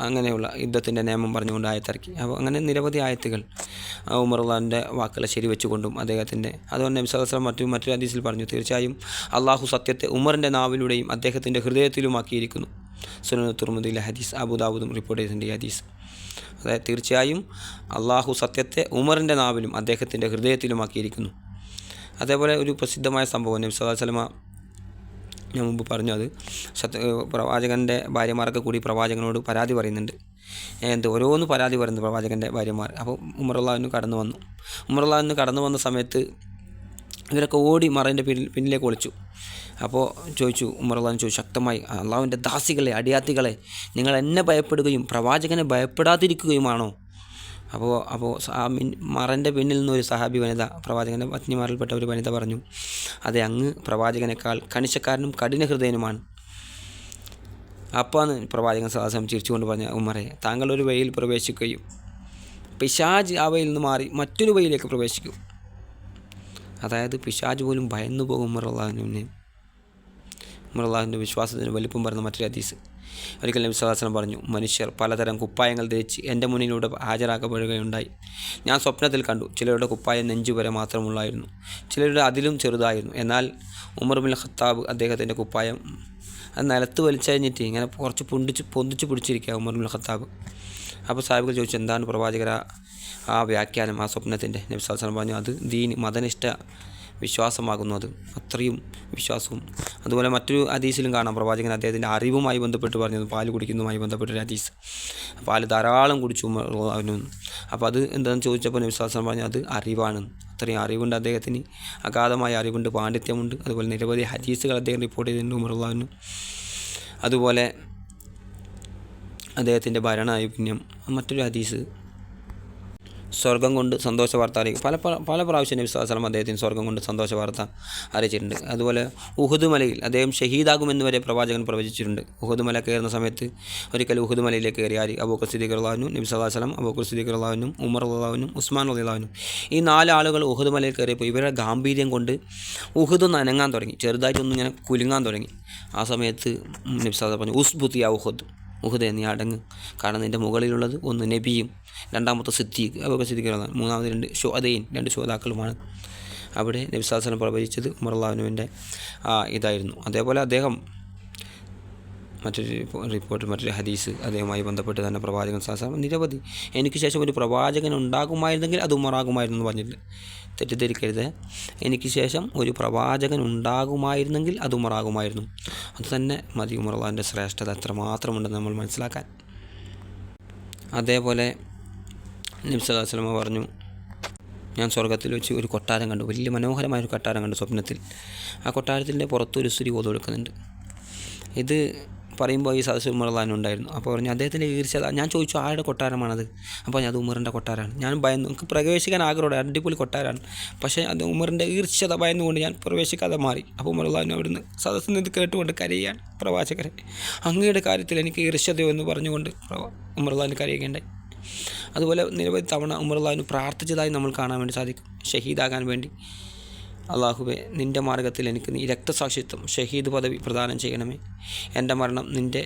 അങ്ങനെയുള്ള യുദ്ധത്തിൻ്റെ നിയമം പറഞ്ഞുകൊണ്ട് ആയത്തിറക്കി. അപ്പോൾ അങ്ങനെ നിരവധി ആയത്തുകൾ ഉമർ റളിയല്ലാഹുവിൻ്റെ വാക്കുകളെ ശരിവെച്ചുകൊണ്ടും അദ്ദേഹത്തിൻ്റെ, അതുകൊണ്ട് നബി സല്ലല്ലാഹു അലൈഹി വസല്ലം മറ്റൊരു ഹദീസിൽ പറഞ്ഞു, തീർച്ചയായും അള്ളാഹു സത്യത്തെ ഉമറിൻ്റെ നാവിലൂടെയും അദ്ദേഹത്തിൻ്റെ ഹൃദയത്തിലുമാക്കിയിരിക്കുന്നു. സുനൻ തുർമുദിയിലെ ഹദീസ്, അബൂദാവൂദും റിപ്പോർട്ട് ചെയ്തിട്ടുണ്ട് ഈ ഹദീസ്. അതായത് തീർച്ചയായും അള്ളാഹു സത്യത്തെ ഉമറിൻ്റെ നാവിലും അദ്ദേഹത്തിൻ്റെ ഹൃദയത്തിലുമാക്കിയിരിക്കുന്നു. അതേപോലെ ഒരു പ്രസിദ്ധമായ സംഭവം നബി സല്ലല്ലാഹു അലൈഹി വസല്ലം ഞാൻ മുമ്പ് പറഞ്ഞു, അത് പ്രവാചകൻ്റെ ഭാര്യമാരൊക്കെ കൂടി പ്രവാചകനോട് പരാതി പറയുന്നുണ്ട്. ഓരോന്ന് പരാതി പറയുന്നത് പ്രവാചകൻ്റെ ഭാര്യമാർ. അപ്പോൾ ഉമർ റളിയല്ലാഹു കടന്നു വന്ന സമയത്ത് ഇവരൊക്കെ ഓടി മറയിൻ്റെ പിന്നിലേക്ക് ഒളിച്ചു. അപ്പോൾ ഉമർ റളിയല്ലാഹു ചോദിച്ചു ശക്തമായി, അള്ളാഹുവിൻ്റെ ദാസികളെ, അടിയാത്തികളെ, നിങ്ങൾ എന്നെ ഭയപ്പെടുകയും പ്രവാചകനെ ഭയപ്പെടാതിരിക്കുകയുമാണോ? അപ്പോൾ ആ മറൻ്റെ പിന്നിൽ നിന്ന് ഒരു സഹാബി വനിത, പ്രവാചകൻ്റെ പത്നിമാരിൽപ്പെട്ട ഒരു വനിത പറഞ്ഞു, അതെ, അങ്ങ് പ്രവാചകനേക്കാൾ കണിശക്കാരനും കഠിനഹൃദയനുമാണ്. അപ്പോഴാണ് പ്രവാചകൻ സല്ലല്ലാഹു അലൈഹി വസല്ലം ചിരിച്ചുകൊണ്ട് പറഞ്ഞ, ഉമറെ, താങ്കൾ ഒരു വഴിയിൽ പ്രവേശിക്കുകയും പിശാച് ആ വഴിയിൽ നിന്ന് മാറി മറ്റൊരു വഴിയിലേക്ക് പ്രവേശിക്കും. അതായത് പിശാച് പോലും ഭയന്നു പോകും ഉമർ റളിയല്ലാഹുവിൻ്റെ വിശ്വാസത്തിന് വലിപ്പം പറയുന്ന മറ്റൊരു ഹദീസ്. ഒരിക്കൽ നബി സല്ലല്ലാഹു അലൈഹി വസല്ലം പറഞ്ഞു, മനുഷ്യർ പലതരം കുപ്പായങ്ങൾ ധരിച്ച് എൻ്റെ മുന്നിലൂടെ ഹാജരാക്കപ്പെടുകയുണ്ടായി. ഞാൻ സ്വപ്നത്തിൽ കണ്ടു, ചിലരുടെ കുപ്പായം നെഞ്ചു വരെ മാത്രമുള്ളായിരുന്നു, ചിലരുടെ അതിലും ചെറുതായിരുന്നു. എന്നാൽ ഉമർ ബിൻ ഖത്താബ് അദ്ദേഹത്തിൻ്റെ കുപ്പായം അത് നിലത്ത് വലിച്ചഴിഞ്ഞിട്ട് ഇങ്ങനെ കുറച്ച് പൊന്തിച്ച് പിടിച്ചിരിക്കുക ഉമർ ബിൻ ഖത്താബ്. അപ്പോൾ സാഹിബുകൾ ചോദിച്ചു, എന്താണ് പ്രവാചകര ആ വ്യാഖ്യാനം, ആ സ്വപ്നത്തിൻ്റെ? നബി സല്ലല്ലാഹു അലൈഹി വസല്ലം പറഞ്ഞു, അത് ദീൻ, മതനിഷ്ഠ വിശ്വാസമാകുന്നു, അത് അത്രയും വിശ്വാസവും. അതുപോലെ മറ്റൊരു ഹദീസിലും കാണാം പ്രവാചകൻ അദ്ദേഹത്തിൻ്റെ അറിവുമായി ബന്ധപ്പെട്ട് പറഞ്ഞത്, പാല് കുടിക്കുന്നതുമായി ബന്ധപ്പെട്ടൊരു ഹദീസ്. പാല് ധാരാളം കുടിച്ചു അവന്. അപ്പോൾ അത് എന്താണെന്ന് ചോദിച്ചപ്പോൾ നബി സല്ലല്ലാഹു അലൈഹി വസല്ലം പറഞ്ഞു, അത് അറിവാണ്, അത്രയും അറിവുണ്ട് അദ്ദേഹത്തിന്, അഗാധമായ അറിവുണ്ട്, പാണ്ഡിത്യമുണ്ട്. അതുപോലെ നിരവധി ഹദീസുകൾ അദ്ദേഹം റിപ്പോർട്ട് ചെയ്തിട്ടുണ്ട് ഉമർ റളിയല്ലാഹു. അതുപോലെ അദ്ദേഹത്തിൻ്റെ ഭരണനൈപുണ്യം. മറ്റൊരു ഹദീസ്, സ്വർഗം കൊണ്ട് സന്തോഷ വാർത്ത അറിയിക്കും. പല പ്രാവശ്യം നബി സല്ലല്ലാഹു അലൈഹി വസല്ലം അദ്ദേഹത്തിന് സ്വർഗം കൊണ്ട് സന്തോഷ വാർത്ത അറിയിച്ചിട്ടുണ്ട്. അതുപോലെ ഉഹുദ് മലയിൽ അദ്ദേഹം ഷഹീദാകുമെന്ന് വരെ പ്രവാചകൻ പ്രവചിച്ചിട്ടുണ്ട്. ഉഹുദ് മല കയറുന്ന സമയത്ത് ഒരിക്കൽ ഉഹുദ് മലയിലേക്ക് കയറി ആര്? അബൂബക്കർ സിദ്ദീഖ് റളിയല്ലാഹു അൻഹു, നബി സല്ലല്ലാഹു അലൈഹി വസല്ലം, അബൂബക്കർ സിദ്ദീഖ് റളിയല്ലാഹു അൻഹു, ഉമർ റളിയല്ലാഹു അൻഹു, ഉസ്മാൻ റളിയല്ലാഹു അൻഹു. ഈ 4 ആളുകൾ ഉഹുദ് മലയിൽ കയറിയപ്പോൾ ഇവരുടെ ഗാംഭീര്യം കൊണ്ട് ഉഹുദ് ഒന്ന് അനങ്ങാൻ തുടങ്ങി, ചെറുതായിട്ടൊന്നും ഇങ്ങനെ കുലുങ്ങാൻ തുടങ്ങി. ആ സമയത്ത് നബി സല്ലല്ലാഹു അലൈഹി വസല്ലം പറഞ്ഞു, ഉസ്ബുത് യാ ഉഹുദ്, നീ അടങ്ങ്, കാരണം നിൻ്റെ മുകളിലുള്ളത് ഒന്ന് നബിയും, രണ്ടാമത്തെ സിദ്ദീഖ്, അബൂബക്കർ സിദ്ദീഖ് റളിയല്ലാഹു അൻഹു, മൂന്നാമത് 2 ഷുഹദയും, 2 ശുഹദാക്കളുമാണ്. അവിടെ നബി സല്ലല്ലാഹു അലൈഹി വസല്ലം പ്രവചിച്ചത് ഉമർ റളിയല്ലാഹു അൻഹുവിൻ്റെ ഇതായിരുന്നു. അതേപോലെ അദ്ദേഹം മറ്റൊരു ഹദീസ് അദ്ദേഹവുമായി ബന്ധപ്പെട്ട് തന്നെ പ്രവാചകൻ സല്ലല്ലാഹു അലൈഹി വസല്ലം നിരവധി, എനിക്ക് ശേഷം ഒരു പ്രവാചകൻ ഉണ്ടാകുമായിരുന്നെങ്കിൽ അത് ഉമറാകുമായിരുന്നു എന്ന് പറഞ്ഞിട്ടുണ്ട്. തെറ്റിദ്ധരിക്കരുത്, എനിക്ക് ശേഷം ഒരു പ്രവാചകൻ ഉണ്ടാകുമായിരുന്നെങ്കിൽ അത് ഉമറാകുമായിരുന്നു. അത് തന്നെ മതി ഉമർ റളിയല്ലാഹുവിൻ്റെ ശ്രേഷ്ഠത എത്രമാത്രമുണ്ടെന്ന് നമ്മൾ മനസ്സിലാക്കാൻ. അതേപോലെ നബി സല്ലല്ലാഹു അലൈഹി വസല്ലം പറഞ്ഞു, ഞാൻ സ്വർഗ്ഗത്തിൽ വെച്ച് ഒരു കൊട്ടാരം കണ്ടു, വലിയ മനോഹരമായൊരു കൊട്ടാരം കണ്ടു സ്വപ്നത്തിൽ. ആ കൊട്ടാരത്തിൻ്റെ പുറത്തൊരു സ്ത്രീ ഓതി കൊടുക്കുന്നുണ്ട്. ഇത് പറയുമ്പോൾ ഈ സദസ്സ് ഉമറുള്ളാഹിന് ഉണ്ടായിരുന്നു. അപ്പോൾ പറഞ്ഞു അദ്ദേഹത്തിൻ്റെ ഈർച്ച. ഞാൻ ചോദിച്ചു ആരുടെ കൊട്ടാരമാണത്? അപ്പോൾ അത് ഉമറിൻ്റെ കൊട്ടാരമാണ്. ഞാൻ ഭയന്നു, എനിക്ക് പ്രവേശിക്കാൻ ആഗ്രഹമുണ്ട്, അടിപൊളി കൊട്ടാരമാണ്, പക്ഷേ അത് ഉമറിൻ്റെ ഈർച്ചത ഭയന്നുകൊണ്ട് ഞാൻ പ്രവേശിക്കാതെ മാറി. അപ്പോൾ ഉമറുള്ളാഹിന് അവിടുന്ന് സദസ്സിൽ നിന്ന് കേട്ടുകൊണ്ട് കരയാണ്, പ്രവാചകരെ അങ്ങയുടെ കാര്യത്തിൽ എനിക്ക് ഈർഷ്യതയോ എന്ന് പറഞ്ഞുകൊണ്ട് ഉമറുള്ളാഹിന് കരയുകയുണ്ടായി. അതുപോലെ നിരവധി തവണ ഉമറുള്ളാഹിന് പ്രാർത്ഥിച്ചതായി നമ്മൾ കാണാൻ വേണ്ടി സാധിക്കും. ഷഹീദാകാൻ വേണ്ടി, അള്ളാഹുവേ നിൻ്റെ മാർഗ്ഗത്തിൽ എനിക്ക് നീ രക്തസാക്ഷിത്വം, ഷഹീദ് പദവി പ്രദാനം ചെയ്യണമേ, എൻ്റെ മരണം നിൻ്റെ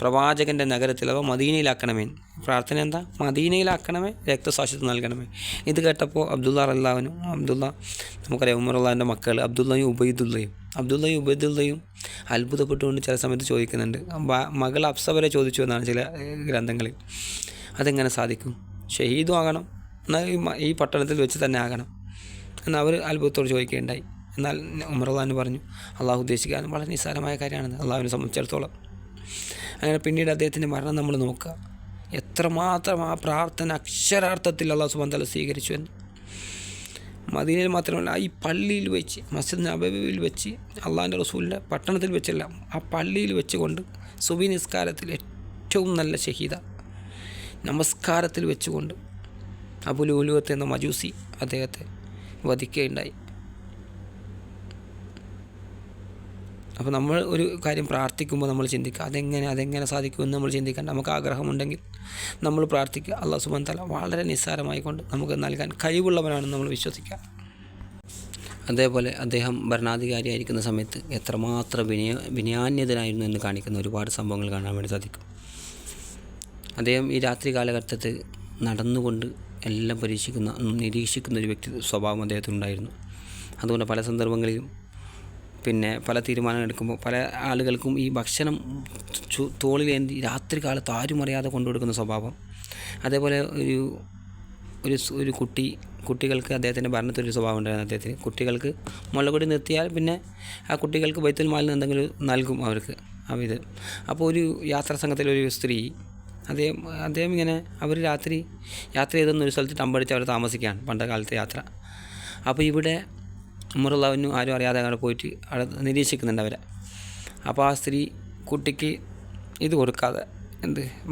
പ്രവാചകൻ്റെ നഗരത്തിൽ അഥവാ മദീനയിലാക്കണമേ. പ്രാർത്ഥന എന്താ? മദീനയിലാക്കണമേ, രക്തസാക്ഷിത്വം നൽകണമേ. ഇത് കേട്ടപ്പോൾ അബ്ദുള്ള റളിയല്ലാഹു, നമുക്കറിയാം ഉമറുള്ളാഹിൻ്റെ മക്കൾ അബ്ദുള്ളയും ഉബൈദുള്ളയും അത്ഭുതപ്പെട്ടുകൊണ്ട് ചില സമയത്ത് ചോദിക്കുന്നുണ്ട്. മകൾ അഫ്സ വരെ ചോദിച്ചു എന്നാണ് ചില ഗ്രന്ഥങ്ങളിൽ. അതെങ്ങനെ സാധിക്കും? ഷഹീദും ആകണം, എന്നാൽ ഈ പട്ടണത്തിൽ വെച്ച് തന്നെ ആകണം എന്ന് അവർ അത്ഭുതത്തോട് ചോദിക്കുകയുണ്ടായി. എന്നാൽ ഉമറുള്ളാഹിന് പറഞ്ഞു അള്ളാഹു ഉദ്ദേശിക്കാൻ വളരെ നിസ്സാരമായ കാര്യമാണെന്ന് അള്ളാഹുവിനെ സംബന്ധിച്ചിടത്തോളം. അങ്ങനെ പിന്നീട് അദ്ദേഹത്തിൻ്റെ മരണം നമ്മൾ നോക്കുക, എത്രമാത്രം ആ പ്രാർത്ഥന അക്ഷരാർത്ഥത്തിൽ അള്ളാഹു സുബ്ഹാനഹു വ തആല സ്വീകരിച്ചു എന്ന്. മദീനയിൽ മാത്രമല്ല, ഈ പള്ളിയിൽ വെച്ച്, മസ്ജിദ് നബവിയിൽ വെച്ച്, അള്ളാഹിൻ്റെ റസൂലിൻ്റെ പട്ടണത്തിൽ വെച്ചല്ല, ആ പള്ളിയിൽ വെച്ചുകൊണ്ട് സുബഹി നിസ്കാരത്തിൽ ഏറ്റവും നല്ല ഷഹീദ നമസ്കാരത്തിൽ വെച്ചുകൊണ്ട് അബൂ ലുഅ്ലുഅത്ത് എന്ന മജൂസി അദ്ദേഹത്തെ വധിക്കുകയുണ്ടായി. അപ്പോൾ നമ്മൾ ഒരു കാര്യം പ്രാർത്ഥിക്കുമ്പോൾ നമ്മൾ ചിന്തിക്കുക അതെങ്ങനെ സാധിക്കുമെന്ന് നമ്മൾ ചിന്തിക്കേണ്ട. നമുക്ക് ആഗ്രഹമുണ്ടെങ്കിൽ നമ്മൾ പ്രാർത്ഥിക്കുക. അല്ലാഹു സുബ്ഹാനഹു വ തആല വളരെ നിസ്സാരമായിക്കൊണ്ട് നമുക്ക് നൽകാൻ കഴിവുള്ളവനാണെന്ന് നമ്മൾ വിശ്വസിക്കുക. അതേപോലെ അദ്ദേഹം ഭരണാധികാരിയായിരിക്കുന്ന സമയത്ത് എത്രമാത്രം വിനയാന്യതനായിരുന്നു എന്ന് കാണിക്കുന്ന ഒരുപാട് സംഭവങ്ങൾ കാണാൻ വേണ്ടി സാധിക്കും. അദ്ദേഹം ഈ രാത്രി കാലഘട്ടത്തിൽ നടന്നുകൊണ്ട് എല്ലാം നിരീക്ഷിക്കുന്ന ഒരു സ്വഭാവം അദ്ദേഹത്തിനുണ്ടായിരുന്നു. അതുകൊണ്ട് പല സന്ദർഭങ്ങളിലും പിന്നെ പല തീരുമാനങ്ങൾ എടുക്കുമ്പോൾ പല ആളുകൾക്കും ഈ ഭക്ഷണം തോളിലേന്തി രാത്രി കാലത്ത് ആരും അറിയാതെ കൊണ്ടുകൊടുക്കുന്ന സ്വഭാവം. അതേപോലെ ഒരു കുട്ടികൾക്ക് അദ്ദേഹത്തിൻ്റെ ഭരണത്തിലൊരു സ്വഭാവം ഉണ്ടായിരുന്നു. അദ്ദേഹത്തിന് കുട്ടികൾക്ക് മുളകൊടി നിർത്തിയാൽ പിന്നെ ആ കുട്ടികൾക്ക് ബൈത്തുൽ മാലിൽ നിന്ന് എന്തെങ്കിലും നൽകും അവർക്ക് ഇത്. അപ്പോൾ ഒരു യാത്രാ സംഘത്തിലൊരു സ്ത്രീ, അദ്ദേഹം ഇങ്ങനെ അവർ യാത്ര ചെയ്തെന്ന് ഒരു സ്ഥലത്ത് ടമ്പടിച്ച് അവർ താമസിക്കുകയാണ്, പണ്ട് കാലത്തെ യാത്ര. അപ്പോൾ ഇവിടെ ഉമറുള്ളാഹിന് ആരും അറിയാതെ അവിടെ പോയിട്ട് അവിടെ നിരീക്ഷിക്കുന്നുണ്ട് അവരെ. അപ്പോൾ ആ സ്ത്രീ കുട്ടിക്ക് ഇത് കൊടുക്കാതെ,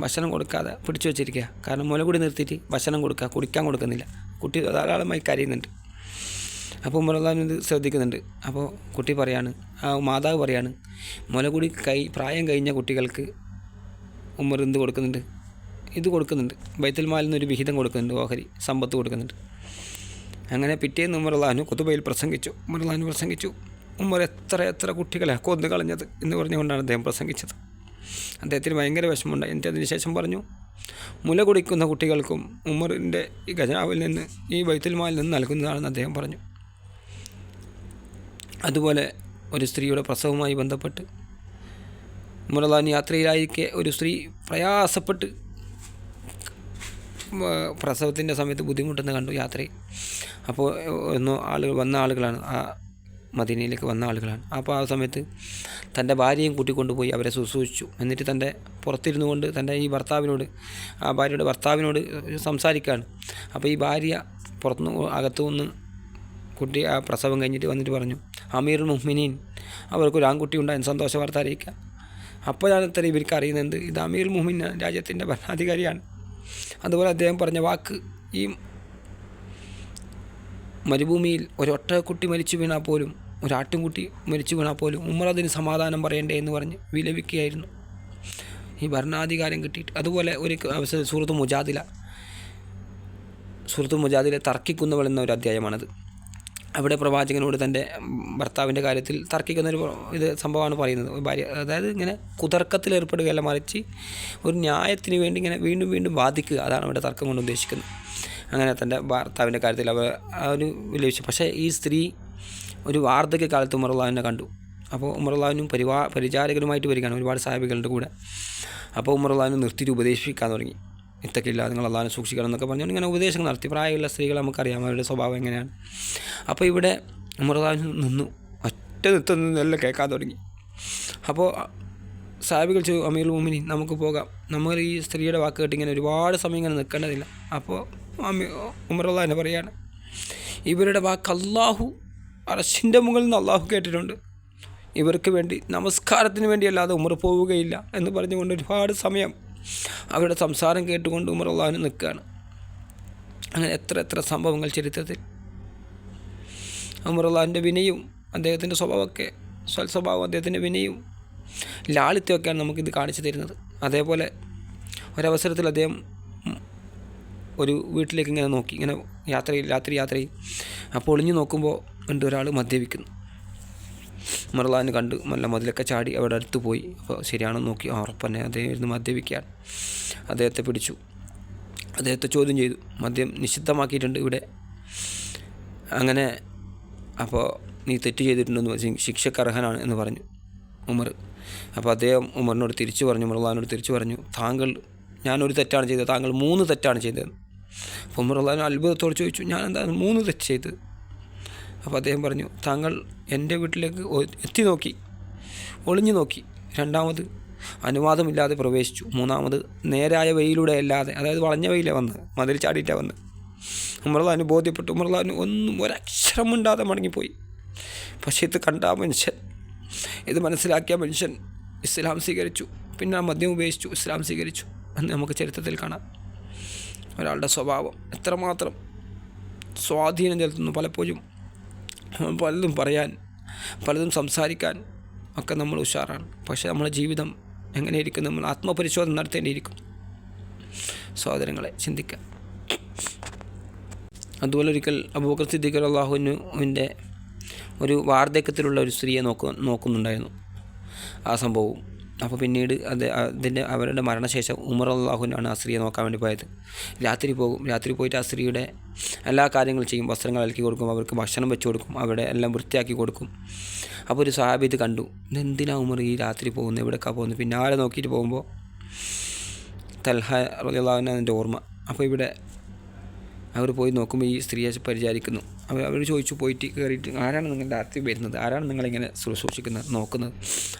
ഭക്ഷണം കൊടുക്കാതെ പിടിച്ചു വെച്ചിരിക്കുക. കാരണം മുലകൂടി നിർത്തിയിട്ട് ഭക്ഷണം കുടിക്കാൻ കൊടുക്കുന്നില്ല. കുട്ടി ധാരാളമായി കരയുന്നുണ്ട്. അപ്പോൾ ഉമറുള്ളാഹിന് ഇത് ശ്രദ്ധിക്കുന്നുണ്ട്. അപ്പോൾ കുട്ടി പറയാണ്, ആ മാതാവ് പറയാണ്, മുലകൂടി പ്രായം കഴിഞ്ഞ കുട്ടികൾക്ക് ഉമർ എന്ത് കൊടുക്കുന്നുണ്ട്? ഇത് കൊടുക്കുന്നുണ്ട്. ബൈത്തുൽ മാലിൽ നിന്നൊരു വിഹിതം കൊടുക്കുന്നുണ്ട്, ഓഹരി സമ്പത്ത് കൊടുക്കുന്നുണ്ട്. അങ്ങനെ പിറ്റേന്ന് ഉമറുള്ളാഹിന് ഖുതുബയിൽ പ്രസംഗിച്ചു. ഉമർ എത്ര കുട്ടികളെ കൊന്നു കളഞ്ഞത് എന്ന് പറഞ്ഞുകൊണ്ടാണ് അദ്ദേഹം പ്രസംഗിച്ചത്. അദ്ദേഹത്തിന് ഭയങ്കര വിഷമമുണ്ടായി. എന്നിട്ട് അതിനുശേഷം പറഞ്ഞു, മുല കുടിക്കുന്ന കുട്ടികൾക്കും ഉമറിൻ്റെ ഈ ഖജനാവിൽ നിന്ന്, ഈ ബൈത്തുൽ മാലിൽ നിന്ന് നൽകുന്നതാണെന്ന് അദ്ദേഹം പറഞ്ഞു. അതുപോലെ ഒരു സ്ത്രീയുടെ പ്രസവവുമായി ബന്ധപ്പെട്ട് ഉമറുള്ളാഹിന് യാത്രയിലായിരിക്കെ ഒരു സ്ത്രീ പ്രയാസപ്പെട്ട് പ്രസവത്തിൻ്റെ സമയത്ത് ബുദ്ധിമുട്ടെന്ന് കണ്ടു യാത്രയിൽ. അപ്പോൾ വന്ന ആളുകളാണ്, ആ മദീനയിലേക്ക് വന്ന ആളുകളാണ്. അപ്പോൾ ആ സമയത്ത് തൻ്റെ ഭാര്യയും കൂട്ടിക്കൊണ്ടുപോയി അവരെ ശുശ്രൂഷിച്ചു. എന്നിട്ട് തൻ്റെ പുറത്തിരുന്നു കൊണ്ട് തൻ്റെ ഈ ഭാര്യയുടെ ഭർത്താവിനോട് സംസാരിക്കുകയാണ്. അപ്പോൾ ഈ ഭാര്യ അകത്തുനിന്ന് കുട്ടി ആ പ്രസവം കഴിഞ്ഞിട്ട് വന്നിട്ട് പറഞ്ഞു, അമീറുൽ മുഅ്മിനീൻ, അവർക്കൊരു ആൺകുട്ടി ഉണ്ടായി, സന്തോഷ വാർത്ത അറിയിക്കുക. അപ്പോഴാണ് ഇവർക്ക് അറിയുന്നത് ഇത് അമീറുൽ മുഅ്മിനീൻ രാജ്യത്തിൻ്റെ ഭരണാധികാരിയാണ്. അതുപോലെ അദ്ദേഹം പറഞ്ഞ വാക്ക്, ഈ മരുഭൂമിയിൽ ഒരൊട്ടക്കുട്ടി മരിച്ചു വീണാൽ പോലും, ഒരാട്ടിൻകുട്ടി മരിച്ചു വീണാൽ പോലും ഉമർ അതിന് സമാധാനം പറയണ്ടേ എന്ന് പറഞ്ഞ് വിലപിക്കുകയായിരുന്നു ഈ ഭരണാധികാരം കിട്ടിയിട്ട്. അതുപോലെ ഒരു സൂറത്ത് മുജാദില തർക്കിക്കുന്നവൾ എന്ന ഒരു അധ്യായമാണത്. അവിടെ പ്രവാചകനോട് തൻ്റെ ഭർത്താവിൻ്റെ കാര്യത്തിൽ തർക്കിക്കുന്നൊരു സംഭവമാണ് പറയുന്നത്. ഭാര്യ അതായത് ഇങ്ങനെ കുതർക്കത്തിൽ ഏർപ്പെടുകയല്ല, മറിച്ച് ഒരു ന്യായത്തിന് വേണ്ടി ഇങ്ങനെ വീണ്ടും വാദിക്കുക, അതാണ് അവിടെ തർക്കം കൊണ്ട് ഉദ്ദേശിക്കുന്നത്. അങ്ങനെ തൻ്റെ ഭർത്താവിൻ്റെ കാര്യത്തിൽ അവർ വിലപിച്ചു. പക്ഷേ ഈ സ്ത്രീ ഒരു വാർദ്ധക്യ കാലത്ത് ഉമറുള്ളാഹിനെ കണ്ടു. അപ്പോൾ ഉമറുള്ളാഹിനും പരിചാരകരുമായിട്ട് വരികയാണ്, ഒരുപാട് സാഹിബികളുടെ കൂടെ. അപ്പോൾ ഉമറുള്ളാഹിനെ നിർത്തിയിട്ട് ഉപദേശിക്കാൻ തുടങ്ങി. ഇത്തക്കില്ല, നിങ്ങൾ അള്ളാഹിനെ സൂക്ഷിക്കണം എന്നൊക്കെ പറഞ്ഞുകൊണ്ട് ഇങ്ങനെ ഉപദേശങ്ങൾ നടത്തി. പ്രായമുള്ള സ്ത്രീകൾ നമുക്കറിയാം, അവരുടെ സ്വഭാവം എങ്ങനെയാണ്. അപ്പോൾ ഇവിടെ ഉമറുള്ളാഹി നിന്നു, ഒറ്റ നിന്നെല്ലാം കേൾക്കാൻ തുടങ്ങി. അപ്പോൾ സാഹിബികൾ ചോദിച്ചു, അമീറുൽ മുഅ്മിനീൻ നമുക്ക് പോകാം, നമ്മൾ ഈ സ്ത്രീയുടെ വാക്ക് കേട്ട് ഇങ്ങനെ ഒരുപാട് സമയം ഇങ്ങനെ നിൽക്കേണ്ടതില്ല. അപ്പോൾ ഉമറുള്ളാഹിനെ പറയാണ്, ഇവരുടെ വാക്ക് അർശിൻ്റെ മുകളിൽ നിന്ന് അള്ളാഹു കേട്ടിട്ടുണ്ട്. ഇവർക്ക് വേണ്ടി നമസ്കാരത്തിന് വേണ്ടിയല്ലാതെ ഉമർ പോവുകയില്ല എന്ന് പറഞ്ഞുകൊണ്ട് ഒരുപാട് സമയം അവരുടെ സംസാരം കേട്ടുകൊണ്ട് ഉമർ അള്ളാഹുവിന് നിൽക്കുകയാണ്. അങ്ങനെ എത്ര എത്ര സംഭവങ്ങൾ ചരിത്രത്തിൽ. ഉമർ അള്ളാഹുവിൻ്റെ വിനയും അദ്ദേഹത്തിൻ്റെ സ്വഭാവമൊക്കെ സ്വഭാവം, അദ്ദേഹത്തിൻ്റെ വിനയും ലാളിത്യമൊക്കെയാണ് നമുക്കിത് കാണിച്ചു തരുന്നത്. അതേപോലെ ഒരവസരത്തിൽ അദ്ദേഹം ഒരു വീട്ടിലേക്ക് ഇങ്ങനെ നോക്കി, ഇങ്ങനെ രാത്രി യാത്രയിൽ. അപ്പോൾ ഒളിഞ്ഞു നോക്കുമ്പോൾ ഉണ്ട് ഒരാൾ മദ്യപിക്കുന്നു. ഉമർ അള്ളാഹുവിനെ കണ്ട് നല്ല മതിലൊക്കെ ചാടി അവിടെ അടുത്ത് പോയി. അപ്പോൾ ശരിയാണെന്ന് നോക്കി, ഉറപ്പന്നെ അദ്ദേഹം ഇരുന്ന് മദ്യപിക്കുകയാണ്. അദ്ദേഹത്തെ പിടിച്ചു, അദ്ദേഹത്തെ ചോദ്യം ചെയ്തു. മദ്യം നിഷിദ്ധമാക്കിയിട്ടുണ്ട് ഇവിടെ, അങ്ങനെ അപ്പോൾ നീ തെറ്റ് ചെയ്തിട്ടുണ്ടെന്ന് ശിക്ഷക്ക് അർഹനാണ് എന്ന് പറഞ്ഞു ഉമർ. അപ്പോൾ അദ്ദേഹം ഉമറിനോട് തിരിച്ചു പറഞ്ഞു, ഉമർ അള്ളാഹിനോട് തിരിച്ചു പറഞ്ഞു, ഞാനൊരു തെറ്റാണ് ചെയ്തത്, താങ്കൾ 3 തെറ്റാണ് ചെയ്തത്. അപ്പോൾ ഉമർ അള്ളാഹിന് അത്ഭുതത്തോട് ചോദിച്ചു, ഞാൻ എന്താണ് 3 തെറ്റ് ചെയ്തത്? അപ്പോൾ അദ്ദേഹം പറഞ്ഞു, താങ്കൾ എൻ്റെ വീട്ടിലേക്ക് എത്തി നോക്കി, ഒളിഞ്ഞു നോക്കി. 2ാമത് അനുവാദമില്ലാതെ പ്രവേശിച്ചു. 3ാമത് നേരായ വഴിയിലൂടെ അല്ലാതെ, അതായത് വളഞ്ഞ വഴിയിലാണ് വന്നത്, മതിൽ ചാടിയിട്ടാണ് വന്നത്. ഉമർ അള്ളാഹിന് ബോധ്യപ്പെട്ടു. ഉമർ അള്ളാഹിന് ഒരക്ഷരം മിണ്ടാതെ മടങ്ങിപ്പോയി. പക്ഷേ ഇത് കണ്ട മനുഷ്യൻ, ഇത് മനസ്സിലാക്കിയ മനുഷ്യൻ ഇസ്ലാം സ്വീകരിച്ചു. പിന്നെ ആ മദ്യം ഉപേക്ഷിച്ചു, ഇസ്ലാം സ്വീകരിച്ചു എന്ന് നമുക്ക് ചരിത്രത്തിൽ കാണാം. ഒരാളുടെ സ്വഭാവം എത്രമാത്രം സ്വാധീനം ചെലുത്തുന്നു. പലപ്പോഴും പലതും പറയാൻ, പലതും സംസാരിക്കാൻ ഒക്കെ നമ്മൾ ഉഷാറാണ്. പക്ഷേ നമ്മളെ ജീവിതം എങ്ങനെയിരിക്കും, നമ്മൾ ആത്മപരിശോധന നടത്തേണ്ടിയിരിക്കും. സഹോദരങ്ങളെ, ചിന്തിക്കാം. അതുപോലെ ഒരിക്കൽ അബൂബക്കർ സിദ്ദീഖ് റളിയല്ലാഹുവിൻ്റെ ഒരു വാർദ്ധക്യത്തിലുള്ള ഒരു സ്ത്രീയെ നോക്കുന്നുണ്ടായിരുന്നു ആ സംഭവവും. അപ്പോൾ പിന്നീട് അവരുടെ മരണശേഷം ഉമർ റളിയല്ലാഹുവിനാണ് ആ സ്ത്രീയെ നോക്കാൻ വേണ്ടി പോയത്. രാത്രി പോയിട്ട് ആ സ്ത്രീയുടെ എല്ലാ കാര്യങ്ങളും ചെയ്യും. വസ്ത്രങ്ങൾ അലക്കി കൊടുക്കും, അവർക്ക് ഭക്ഷണം വെച്ച് കൊടുക്കും, അവിടെ എല്ലാം വൃത്തിയാക്കി കൊടുക്കും. അപ്പോൾ ഒരു സഹാബി ഇത് കണ്ടു. ഇതെന്തിനാ ഉമർ ഈ രാത്രി പോകുന്നത്, എവിടേക്കാണ് പോകുന്നത്? പിന്നാലെ നോക്കിയിട്ട് പോകുമ്പോൾ തൽഹ റളിയല്ലാഹുവിന് അതിൻ്റെ ഓർമ്മ. അപ്പോൾ ഇവിടെ അവർ പോയി നോക്കുമ്പോൾ ഈ സ്ത്രീയെ പരിചരിക്കുന്നു. അവർ ചോദിച്ചു, പോയിട്ട് കയറിയിട്ട്, ആരാണ് നിങ്ങൾ രാത്രി വരുന്നത്, ആരാണ് നിങ്ങളിങ്ങനെ ശുശ്രൂഷിക്കുന്നത്, നോക്കുന്നത്?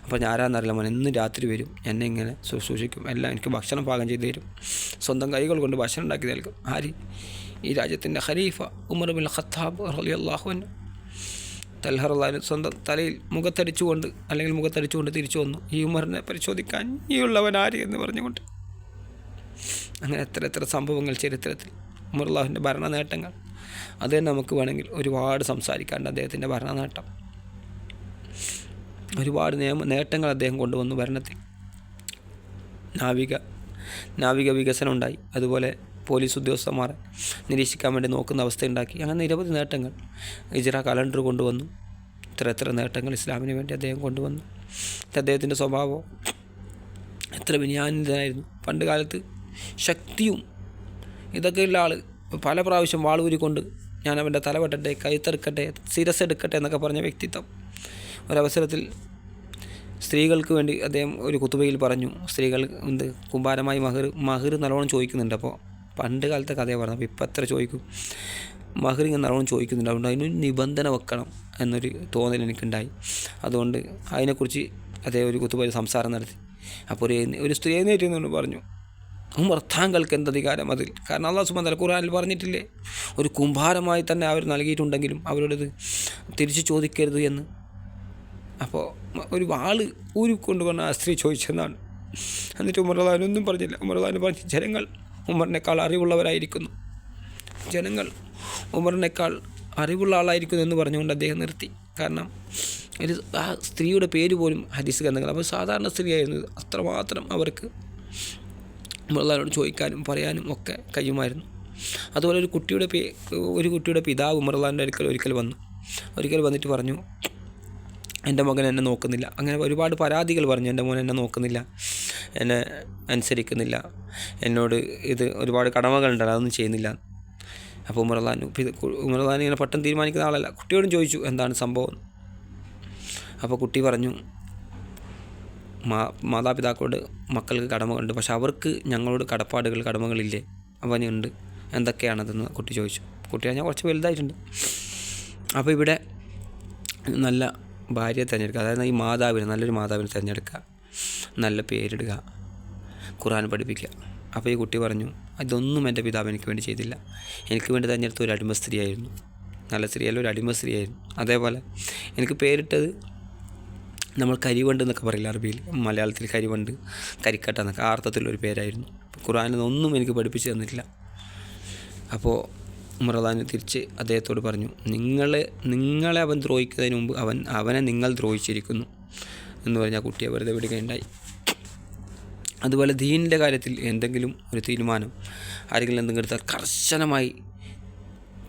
അപ്പോൾ ഞാൻ ആരാന്നറിയില്ല മോൻ, എന്ന് രാത്രി വരും, എന്നെ ഇങ്ങനെ ശുശ്രൂഷിക്കും, എല്ലാം എനിക്ക് ഭക്ഷണം പാകം ചെയ്ത് തരും, സ്വന്തം കൈകൾ കൊണ്ട് ഭക്ഷണം ഉണ്ടാക്കി നൽകും. ആര്? ഈ രാജ്യത്തിൻ്റെ ഖലീഫ ഉമർ ബിൻ ഖത്താബ് റളിയല്ലാഹു അൻഹു. തൽഹ റളിയല്ലാഹു സ്വന്തം തലയിൽ മുഖത്തടിച്ചുകൊണ്ട് തിരിച്ചു വന്നു, ഈ ഉമറിനെ പരിശോധിക്കാൻ ഈ ഉള്ളവൻ ആര് എന്ന് പറഞ്ഞുകൊണ്ട്. അങ്ങനെ എത്ര എത്ര സംഭവങ്ങൾ ചരിത്രത്തിൽ. ഉമർ അള്ളാഹുവിൻ്റെ ഭരണ നേട്ടങ്ങൾ, അത് തന്നെ നമുക്ക് വേണമെങ്കിൽ ഒരുപാട് സംസാരിക്കാറുണ്ട്. അദ്ദേഹത്തിൻ്റെ ഭരണ നേട്ടം, ഒരുപാട് നേട്ടങ്ങൾ അദ്ദേഹം കൊണ്ടുവന്നു ഭരണത്തിൽ. നാവിക വികസനം ഉണ്ടായി. അതുപോലെ പോലീസ് ഉദ്യോഗസ്ഥന്മാരെ നിരീക്ഷിക്കാൻ വേണ്ടി നോക്കുന്ന അവസ്ഥയുണ്ടാക്കി. അങ്ങനെ നിരവധി നേട്ടങ്ങൾ. ഹിജ്റ കലണ്ടർ കൊണ്ടുവന്നു. എത്ര നേട്ടങ്ങൾ ഇസ്ലാമിന് വേണ്ടി അദ്ദേഹം കൊണ്ടുവന്നു. അദ്ദേഹത്തിൻ്റെ സ്വഭാവം എത്ര വിനയാനിതനായിരുന്നു. പണ്ട് കാലത്ത് ശക്തിയും ഇതൊക്കെയുള്ള ആൾ പല പ്രാവശ്യം വാളൂരിക്കൊണ്ട് ഞാൻ അവൻ്റെ തല വെട്ടട്ടെ, കൈത്തെടുക്കട്ടെ, ശിരസ്സെടുക്കട്ടെ എന്നൊക്കെ പറഞ്ഞ വ്യക്തിത്വം. ഒരവസരത്തിൽ സ്ത്രീകൾക്ക് വേണ്ടി അദ്ദേഹം ഒരു കുത്തുബയിൽ പറഞ്ഞു, സ്ത്രീകൾ കുമ്പാരമായി മഹർ നല്ലോണം ചോദിക്കുന്നുണ്ട്. അപ്പോൾ പണ്ട് കാലത്തെ കഥയെ പറഞ്ഞു. അപ്പോൾ ഇപ്പം എത്ര ചോദിക്കും? മഹർ ഇങ്ങനെ നല്ലോണം ചോദിക്കുന്നുണ്ട്. അതുകൊണ്ട് അതിനൊരു നിബന്ധന വെക്കണം എന്നൊരു തോന്നൽ എനിക്കുണ്ടായി. അതുകൊണ്ട് അതിനെക്കുറിച്ച് അദ്ദേഹം ഒരു കുത്തുബയിൽ സംസാരം നടത്തി. അപ്പോൾ ഒരു സ്ത്രീ എഴുന്നേറ്റ് പറഞ്ഞു, ഉമർ, താങ്കൾക്ക് എന്തധികാരം അതിൽ? കാരണം അല്ലാഹു സുബ്ഹാനഹു വ തആല ഖുർആനിൽ പറഞ്ഞിട്ടില്ലേ, ഒരു കുംഭാരമായി തന്നെ അവർ നൽകിയിട്ടുണ്ടെങ്കിലും അവരോടത് തിരിച്ചു ചോദിക്കരുത് എന്ന്. അപ്പോൾ ഒരു വാള് ഊരിക്കൊണ്ടുവന്ന ആ സ്ത്രീ ചോദിച്ചെന്നാണ്. എന്നിട്ട് ഉമർ റളിയല്ലാഹു പറഞ്ഞില്ല. ഉമർ റളിയല്ലാഹു പറഞ്ഞു, ജനങ്ങൾ ഉമറിനേക്കാൾ അറിവുള്ളവരായിരിക്കുന്നു, ജനങ്ങൾ ഉമറിനേക്കാൾ അറിവുള്ള ആളായിരിക്കുന്നു എന്ന് പറഞ്ഞുകൊണ്ട് അദ്ദേഹം നിർത്തി. കാരണം ആ സ്ത്രീയുടെ പേര് പോലും ഹദീസ് ഗ്രന്ഥങ്ങൾ. അപ്പോൾ സാധാരണ സ്ത്രീയായിരുന്നു, അത്രമാത്രം അവർക്ക് ഉമർ റളിയല്ലാഹുവിനോട് ചോദിക്കാനും പറയാനും ഒക്കെ കഴിയുമായിരുന്നു. അതുപോലെ ഒരു കുട്ടിയുടെ പിതാവ് ഉമർ റളിയല്ലാഹുവിൻ്റെ അടുക്കൽ ഒരിക്കൽ വന്നിട്ട് പറഞ്ഞു, എൻ്റെ മകൻ എന്നെ നോക്കുന്നില്ല. അങ്ങനെ ഒരുപാട് പരാതികൾ പറഞ്ഞു, എൻ്റെ മോൻ എന്നെ നോക്കുന്നില്ല, എന്നെ അനുസരിക്കുന്നില്ല, എന്നോട് ഇത് ഒരുപാട് കടമകളുണ്ടല്ലോ, അതൊന്നും ചെയ്യുന്നില്ല. അപ്പോൾ ഉമർ റളിയല്ലാഹു ഇങ്ങനെ പെട്ടെന്ന് തീരുമാനിക്കുന്ന ആളല്ല. കുട്ടിയോടും ചോദിച്ചു എന്താണ് സംഭവം. അപ്പോൾ കുട്ടി പറഞ്ഞു, മാതാപിതാക്കളോട് മക്കൾക്ക് കടമകളുണ്ട്, പക്ഷെ അവർക്ക് ഞങ്ങളോട് കടമകളില്ലേ? അവനുണ്ട്. എന്തൊക്കെയാണതെന്ന് കുട്ടി ചോദിച്ചു. കുട്ടി ഞാൻ കുറച്ച് വലുതായിട്ടുണ്ട്. അപ്പോൾ ഇവിടെ നല്ല ഭാര്യയെ തിരഞ്ഞെടുക്കുക, അതായത് ഈ നല്ലൊരു മാതാവിനെ തിരഞ്ഞെടുക്കുക, നല്ല പേരിടുക, ഖുർആൻ പഠിപ്പിക്കുക. അപ്പോൾ ഈ കുട്ടി പറഞ്ഞു, ഇതൊന്നും എൻ്റെ പിതാവ് എനിക്ക് വേണ്ടി ചെയ്തില്ല. എനിക്ക് വേണ്ടി തിരഞ്ഞെടുത്ത ഒരു അടിമ സ്ത്രീയായിരുന്നു. നല്ല സ്ത്രീയല്ല, ഒരു അടിമ സ്ത്രീയായിരുന്നു. അതേപോലെ എനിക്ക് പേരിട്ടത് നമ്മൾ കരിവണ്ട് എന്നൊക്കെ പറയില്ല അറബിയിൽ, മലയാളത്തിൽ കരിവണ്ട്, കരിക്കട്ട എന്നൊക്കെ ആ അർത്ഥത്തിലൊരു പേരായിരുന്നു. ഖുർആനിലൊന്നും എനിക്ക് പഠിപ്പിച്ച് തന്നിട്ടില്ല. അപ്പോൾ ഉമർ റളിയല്ലാഹു തിരിച്ച് അദ്ദേഹത്തോട് പറഞ്ഞു, നിങ്ങളെ അവൻ ദ്രോഹിക്കുന്നതിന് മുമ്പ് അവനെ നിങ്ങൾ ദ്രോഹിച്ചിരിക്കുന്നു എന്ന് പറഞ്ഞാൽ കുട്ടിയെ വെറുതെ വിടുകയുണ്ടായി. അതുപോലെ ദീനിൻ്റെ കാര്യത്തിൽ എന്തെങ്കിലും ഒരു തീരുമാനം ആരെങ്കിലും എന്തെങ്കിലും എടുത്താൽ കർശനമായി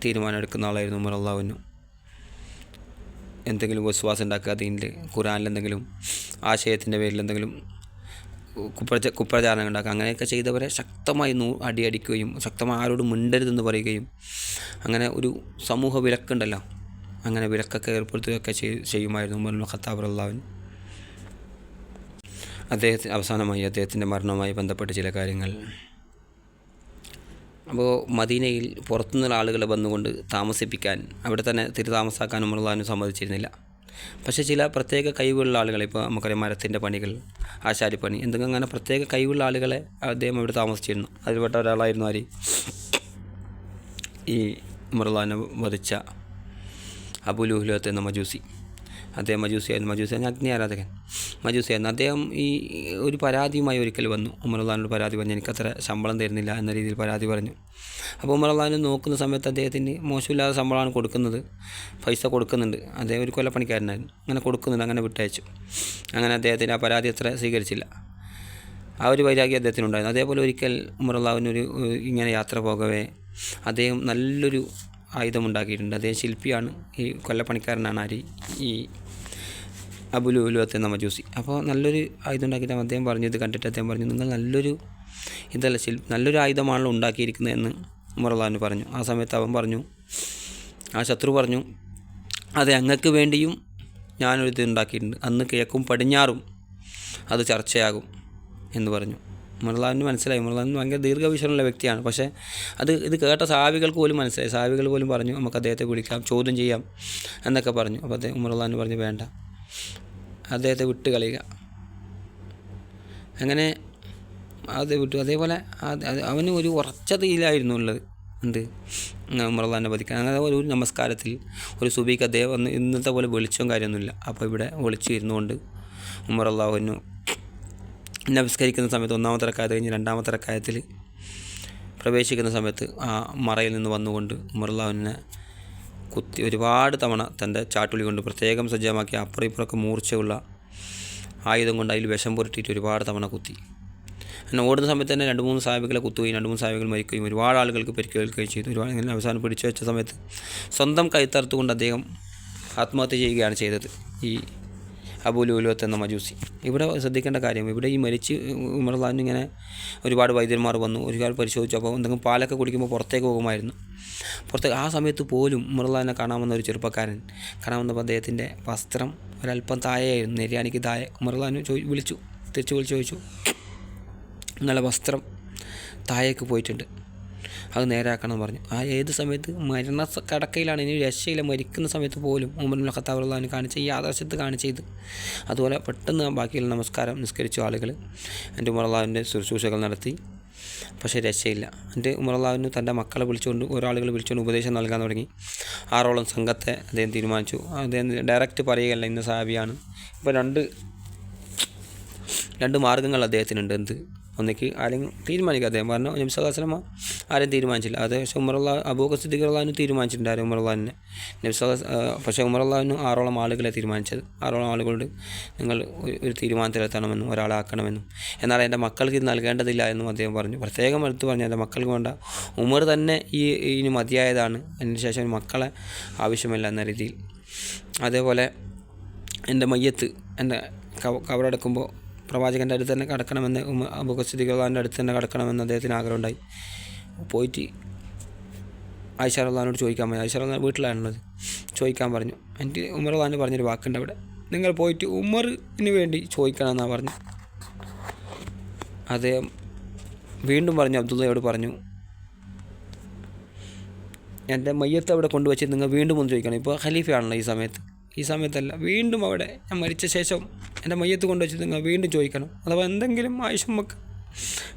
തീരുമാനം എടുക്കുന്ന ആളായിരുന്നു ഉമർ റളിയല്ലാഹു അൻഹു. എന്തെങ്കിലും വിശ്വാസം ഉണ്ടാക്കുക ദീനിൽ, ഖുർആനിൽ എന്തെങ്കിലും ആശയത്തിൻ്റെ പേരിൽ എന്തെങ്കിലും കുപ്രചാരണം ഉണ്ടാക്കുക, അങ്ങനെയൊക്കെ ചെയ്തവരെ ശക്തമായി അടിക്കുകയും ശക്തമായി ആരോടും മിണ്ടരുതെന്ന് പറയുകയും, അങ്ങനെ ഒരു സമൂഹ വിലക്കുണ്ടല്ലോ, അങ്ങനെ വിലക്കൊക്കെ ഏർപ്പെടുത്തുകയൊക്കെ ചെയ്യുമായിരുന്നു ഉമർ ഇബ്നുൽ ഖത്താബ് റളിയല്ലാഹു അൻഹു. അവസാനമായി അദ്ദേഹത്തിൻ്റെ മരണവുമായി ബന്ധപ്പെട്ട ചില കാര്യങ്ങൾ. അപ്പോൾ മദീനയിൽ പുറത്തുനിന്നുള്ള ആളുകളെ വന്നുകൊണ്ട് താമസിപ്പിക്കാൻ, അവിടെ തന്നെ താമസാക്കാൻ ഉമർ റളിയല്ലാഹു അൻഹു സമ്മതിച്ചിരുന്നില്ല. പക്ഷേ ചില പ്രത്യേക കഴിവുള്ള ആളുകളെ, ഇപ്പോൾ നമുക്കറിയാം മരത്തിൻ്റെ പണികൾ, ആശാരിപ്പണി, എന്തെങ്കിലും അങ്ങനെ പ്രത്യേക കഴിവുള്ള ആളുകളെ അദ്ദേഹം ഇവിടെ താമസിച്ചിരുന്നു. അതിൽപ്പെട്ട ഒരാളായിരുന്നു ആര്? ഈ ഉമർ റളിയല്ലാഹു അൻഹു വധിച്ച അബൂ ലുഹ്ലുഅത്ത് എന്ന മജൂസി. അദ്ദേഹം മജൂസിയായിരുന്നു, അഗ്നി ആരാധകൻ മജൂസിയായിരുന്നു. അദ്ദേഹം ഈ ഒരു പരാതിയുമായി ഒരിക്കൽ വന്നു. ഉമർ റളിയല്ലാഹു അൻഹു പരാതി പറഞ്ഞു, എനിക്കത്ര ശമ്പളം തരുന്നില്ല എന്ന രീതിയിൽ പരാതി പറഞ്ഞു. അപ്പോൾ ഉമർ റളിയല്ലാഹു അൻഹു നോക്കുന്ന സമയത്ത് അദ്ദേഹത്തിന് മോശമില്ലാതെ ശമ്പളമാണ് കൊടുക്കുന്നത്, പൈസ കൊടുക്കുന്നുണ്ട്. അദ്ദേഹം ഒരു കൊല്ലപ്പണിക്കാരനായിരുന്നു, അങ്ങനെ കൊടുക്കുന്നുണ്ട്, അങ്ങനെ വിട്ടയച്ചു. അങ്ങനെ അദ്ദേഹത്തിന് ആ പരാതി അത്ര സ്വീകരിച്ചില്ല. ആ ഒരു വൈരാഗ്യം അദ്ദേഹത്തിനുണ്ടായിരുന്നു. അതേപോലെ ഒരിക്കൽ ഉമർ റളിയല്ലാഹു അൻഹു ഇങ്ങനെ യാത്ര പോകവേ അദ്ദേഹം നല്ലൊരു ആയുധമുണ്ടാക്കിയിട്ടുണ്ട്. അദ്ദേഹം ശില്പിയാണ്, ഈ കൊല്ലപ്പണിക്കാരനാണ് ആര്? ഈ അബൂ ലുഹ്ലുഅത്ത് എന്ന മജൂസി. അപ്പോൾ നല്ലൊരു ആയുധം ഉണ്ടാക്കിയിട്ട് അദ്ദേഹം പറഞ്ഞു, ഇത് കണ്ടിട്ട് അദ്ദേഹം പറഞ്ഞു, നിങ്ങൾ നല്ലൊരു ആയുധമാണല്ലോ ഉണ്ടാക്കിയിരിക്കുന്നതെന്ന് ഉമർ റളിയല്ലാഹു അൻഹു പറഞ്ഞു. ആ സമയത്ത് അവൻ പറഞ്ഞു, ആ ശത്രു പറഞ്ഞു, അതെ, അങ്ങക്ക് വേണ്ടിയും ഞാനൊരു ഇത് ഉണ്ടാക്കിയിട്ടുണ്ട്, അന്ന് കിഴക്കും പടിഞ്ഞാറും അത് ചർച്ചയാകും എന്ന് പറഞ്ഞു. ഉമർ റളിയല്ലാഹു അൻഹു മനസ്സിലായി, ഉമർ റളിയല്ലാഹു അൻഹു ഭയങ്കര ദീർഘവീക്ഷണമുള്ള വ്യക്തിയാണ്. പക്ഷേ ഇത് കേട്ട സഹാബികൾക്ക് പോലും മനസ്സിലായി. സഹാബികൾ പോലും പറഞ്ഞു, നമുക്ക് അദ്ദേഹത്തെ വിളിക്കാം, ചോദ്യം ചെയ്യാം എന്നൊക്കെ പറഞ്ഞു. അപ്പോൾ ഉമർ റളിയല്ലാഹു അൻഹു പറഞ്ഞു, വേണ്ട, അദ്ദേഹത്തെ വിട്ട് കളയുക. അങ്ങനെ അത് വിട്ടു. അതേപോലെ അവന് ഒരു ഉറച്ച തീയിലായിരുന്നു ഉള്ളത്, ഉമർ റളിയല്ലാഹു അൻഹു വധിക്കാൻ. അങ്ങനെ ഒരു നമസ്കാരത്തിൽ ഒരു സുബഹിക്ക് അദ്ദേഹം ഇന്നത്തെ പോലെ വെളിച്ചവും കാര്യമൊന്നുമില്ല. അപ്പോൾ ഇവിടെ വെളിച്ചു ഇരുന്നുകൊണ്ട് ഉമർ റളിയല്ലാഹു അൻഹു നമസ്കരിക്കുന്ന സമയത്ത്, ഒന്നാമത്തെ റക്അത്ത് കഴിഞ്ഞ് രണ്ടാമത്തെ റക്അത്തിൽ പ്രവേശിക്കുന്ന സമയത്ത് ആ മറയിൽ നിന്ന് വന്നുകൊണ്ട് ഉമർ റളിയല്ലാഹു അൻഹുവിനെ കുത്തി ഒരുപാട് തവണ തൻ്റെ ചാട്ടുളി കൊണ്ട് പ്രത്യേകം സജ്ജമാക്കി അപ്പുറം ഇപ്പുറമൊക്കെ മൂർച്ചയുള്ള ആയുധം കൊണ്ട് അതിൽ വിഷം പുരട്ടിയിട്ട് ഒരുപാട് തവണ കുത്തി. അങ്ങനെ ഓടുന്ന സമയത്ത് തന്നെ 2-3 സഹാബികളെ കുത്തുകയും 2-3 സഹാബികൾ മരിക്കുകയും ഒരുപാട് ആളുകൾക്ക് പരിക്കേൽക്കുകയും ചെയ്തു. ഒരുപാട് ഇങ്ങനെ അവസാനം പിടിച്ചു വെച്ച സമയത്ത് സ്വന്തം കൈത്തറുത്തുകൊണ്ട് അദ്ദേഹം ആത്മഹത്യ ചെയ്യുകയാണ് ചെയ്തത്, ഈ അബൂ ലുഹ്ലുഅത്ത് എന്ന മജൂസി. ഇവിടെ ശ്രദ്ധിക്കേണ്ട കാര്യം, ഇവിടെ ഈ മരിച്ച് ഉമർ റളിയല്ലാഹു അൻഹു ഇങ്ങനെ ഒരുപാട് വൈദ്യന്മാർ വന്നു, ഒരുപാട് പരിശോധിച്ചു. അപ്പോൾ എന്തെങ്കിലും പാലൊക്കെ കുടിക്കുമ്പോൾ പുറത്തേക്ക് പോകുമായിരുന്നു. ആ സമയത്ത് പോലും ഉമർ റളിയല്ലാഹു അൻഹുവിനെ കാണാമെന്ന ഒരു ചെറുപ്പക്കാരൻ കാണാമെന്നപ്പോൾ അദ്ദേഹത്തിൻ്റെ വസ്ത്രം ഒരല്പം താഴെയായിരുന്നു, നെര്യാണിക്ക് താഴെ. ഉമർ റളിയല്ലാഹു അൻഹു തിരിച്ചു വിളിച്ചു ചോദിച്ചു, നിങ്ങളുടെ വസ്ത്രം താഴേക്ക് പോയിട്ടുണ്ട്, അത് നേരാക്കണം പറഞ്ഞു. ആ ഏത് സമയത്ത് മരണ കടക്കയിലാണ്, ഇനി രക്ഷയില്ല, മരിക്കുന്ന സമയത്ത് പോലും ഉമർ ഇബ്നുൽ ഖത്താബ് റളിയല്ലാഹു അൻഹു കാണിച്ച ഈ ആദർശത്ത് കാണിച്ചത്. അതുപോലെ പെട്ടെന്ന് ബാക്കിയുള്ള നമസ്കാരം നിസ്കരിച്ചു ആളുകൾ, എൻ്റെ ഉമർ റളിയല്ലാഹു അൻഹുവിൻ്റെ ശുശ്രൂഷകൾ നടത്തി. പക്ഷേ രക്ഷയില്ല. എൻ്റെ ഉമർ റളിയല്ലാഹു അൻഹു തൻ്റെ മക്കളെ വിളിച്ചുകൊണ്ട്, ഒരാളുകൾ വിളിച്ചുകൊണ്ട് ഉപദേശം നൽകാൻ തുടങ്ങി. 6ഓളം സംഘത്തെ അദ്ദേഹം തീരുമാനിച്ചു. അദ്ദേഹം ഡയറക്റ്റ് പറയുകയല്ല ഇന്ന സഹാബിയാണ്. ഇപ്പോൾ രണ്ട് മാർഗ്ഗങ്ങൾ അദ്ദേഹത്തിനുണ്ട്. ഒന്നിക്ക് ആരെങ്കിലും തീരുമാനിക്കുക. അദ്ദേഹം പറഞ്ഞു, നബി സല്ലല്ലാഹു അലൈഹി വസല്ലം ആരും തീരുമാനിച്ചില്ല. അത് പക്ഷേ അബൂബക്കർ സിദ്ദീഖ് റളിയല്ലാഹു അൻഹു തീരുമാനിച്ചിട്ടുണ്ട്, ആരും ഉമർ റളിയല്ലാഹു അൻഹുവിനെ. പക്ഷേ ഉമർ റളിയല്ലാഹു അൻഹു 6ഓളം ആളുകളെ തീരുമാനിച്ചത്. 6ഓളം ആളുകളോട് നിങ്ങൾ ഒരു തീരുമാനത്തിലെത്തണമെന്നും ഒരാളെ ആക്കണമെന്നും, എന്നാൽ എൻ്റെ മക്കൾക്ക് ഇത് നൽകേണ്ടതില്ല എന്നും അദ്ദേഹം പറഞ്ഞു. പ്രത്യേകം എടുത്ത് പറഞ്ഞു, എൻ്റെ മക്കൾക്ക് വേണ്ട, ഉമർ തന്നെ ഇനി മതിയായതാണ്, അതിന് ശേഷം മക്കളെ ആവശ്യമില്ല എന്ന രീതിയിൽ. അതേപോലെ എൻ്റെ മയ്യത്ത്, എൻ്റെ കബറടക്കുമ്പോൾ പ്രവാചകൻ്റെ അടുത്ത് തന്നെ കിടക്കണമെന്ന്, അബൂബക്കർ സിദ്ദീഖ് റളിയല്ലാഹു അൻഹുവിൻ്റെ അടുത്ത് തന്നെ കിടക്കണമെന്ന് അദ്ദേഹത്തിന് ആഗ്രഹമുണ്ടായി. പോയിട്ട് ആയിഷ റളിയല്ലാഹു അൻഹയോട് ചോദിക്കാൻ പറഞ്ഞു. ആയിഷ റളിയല്ലാഹു വീട്ടിലാണുള്ളത്, ചോദിക്കാൻ പറഞ്ഞു. എനിക്ക് ഉമർ റളിയല്ലാഹു അൻഹു പറഞ്ഞൊരു വാക്കുണ്ട് അവിടെ, നിങ്ങൾ പോയിട്ട് ഉമറിന് വേണ്ടി ചോദിക്കണമെന്നാണ് പറഞ്ഞു. അദ്ദേഹം വീണ്ടും പറഞ്ഞു, അബ്ദുള്ളയോട് പറഞ്ഞു, എൻ്റെ മയ്യത്ത് അവിടെ കൊണ്ടുവച്ചിട്ട് നിങ്ങൾ വീണ്ടും ഒന്ന് ചോദിക്കണം. ഇപ്പോൾ ഖലീഫയാണല്ലോ ഈ സമയത്തല്ല, വീണ്ടും അവിടെ ഞാൻ മരിച്ച ശേഷം എൻ്റെ മയ്യത്ത് കൊണ്ടുവച്ചിട്ട് നിങ്ങൾ വീണ്ടും ചോദിക്കണം. അഥവാ എന്തെങ്കിലും ആയിഷമ്മക്ക്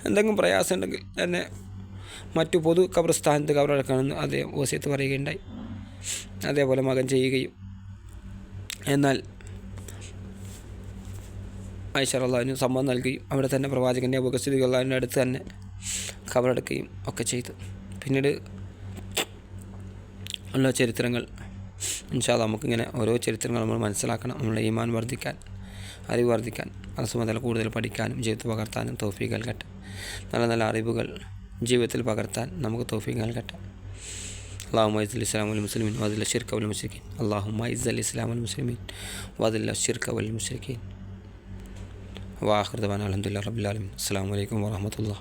എന്തെങ്കിലും പ്രയാസം ഉണ്ടെങ്കിൽ എന്നെ മറ്റു പൊതു ഖബർസ്ഥാനത്ത് ഖബറടക്കണമെന്ന് അദ്ദേഹം വസിയത്ത് പറയുകയുണ്ടായി. അതേപോലെ മകൻ ചെയ്യുകയും. എന്നാൽ ആയിഷ റളിയല്ലാഹു സമ്മതം നൽകുകയും അവിടെ തന്നെ പ്രവാചകൻ്റെ അബൂബക്കർ സിദ്ദീഖ് റളിയല്ലാഹുവിൻ്റെ അടുത്ത് തന്നെ ഖബറടക്കുകയും ഒക്കെ ചെയ്തു. പിന്നീട് ഉള്ള ചരിത്രങ്ങൾ ഇൻഷാ അല്ലാഹ് നമുക്കിങ്ങനെ ഓരോ ചരിത്രങ്ങൾ നമ്മൾ മനസ്സിലാക്കണം. നമ്മുടെ ഈമാൻ വർദ്ധിക്കാൻ, അറിവ് വർദ്ധിക്കാൻ, അല്ലാഹു സുബ്ഹാനഹു വ തആല കൂടുതൽ പഠിക്കാനും ജീവിതത്തിൽ പകർത്താനും തൗഫീഖ് നൽകട്ടെ. നല്ല നല്ല അറിവുകൾ ജീവിതത്തിൽ പകർത്താൻ നമുക്ക് തൗഫീഖ് നൽകട്ടെ. اللهم اعز الاسلام والمسلمين واذل الشرك والمشركين. اللهم اعز الاسلام والمسلمين واذل الشرك والمشركين. واخر دعوانا الحمد لله رب العالمين. السلام عليكم ورحمة الله.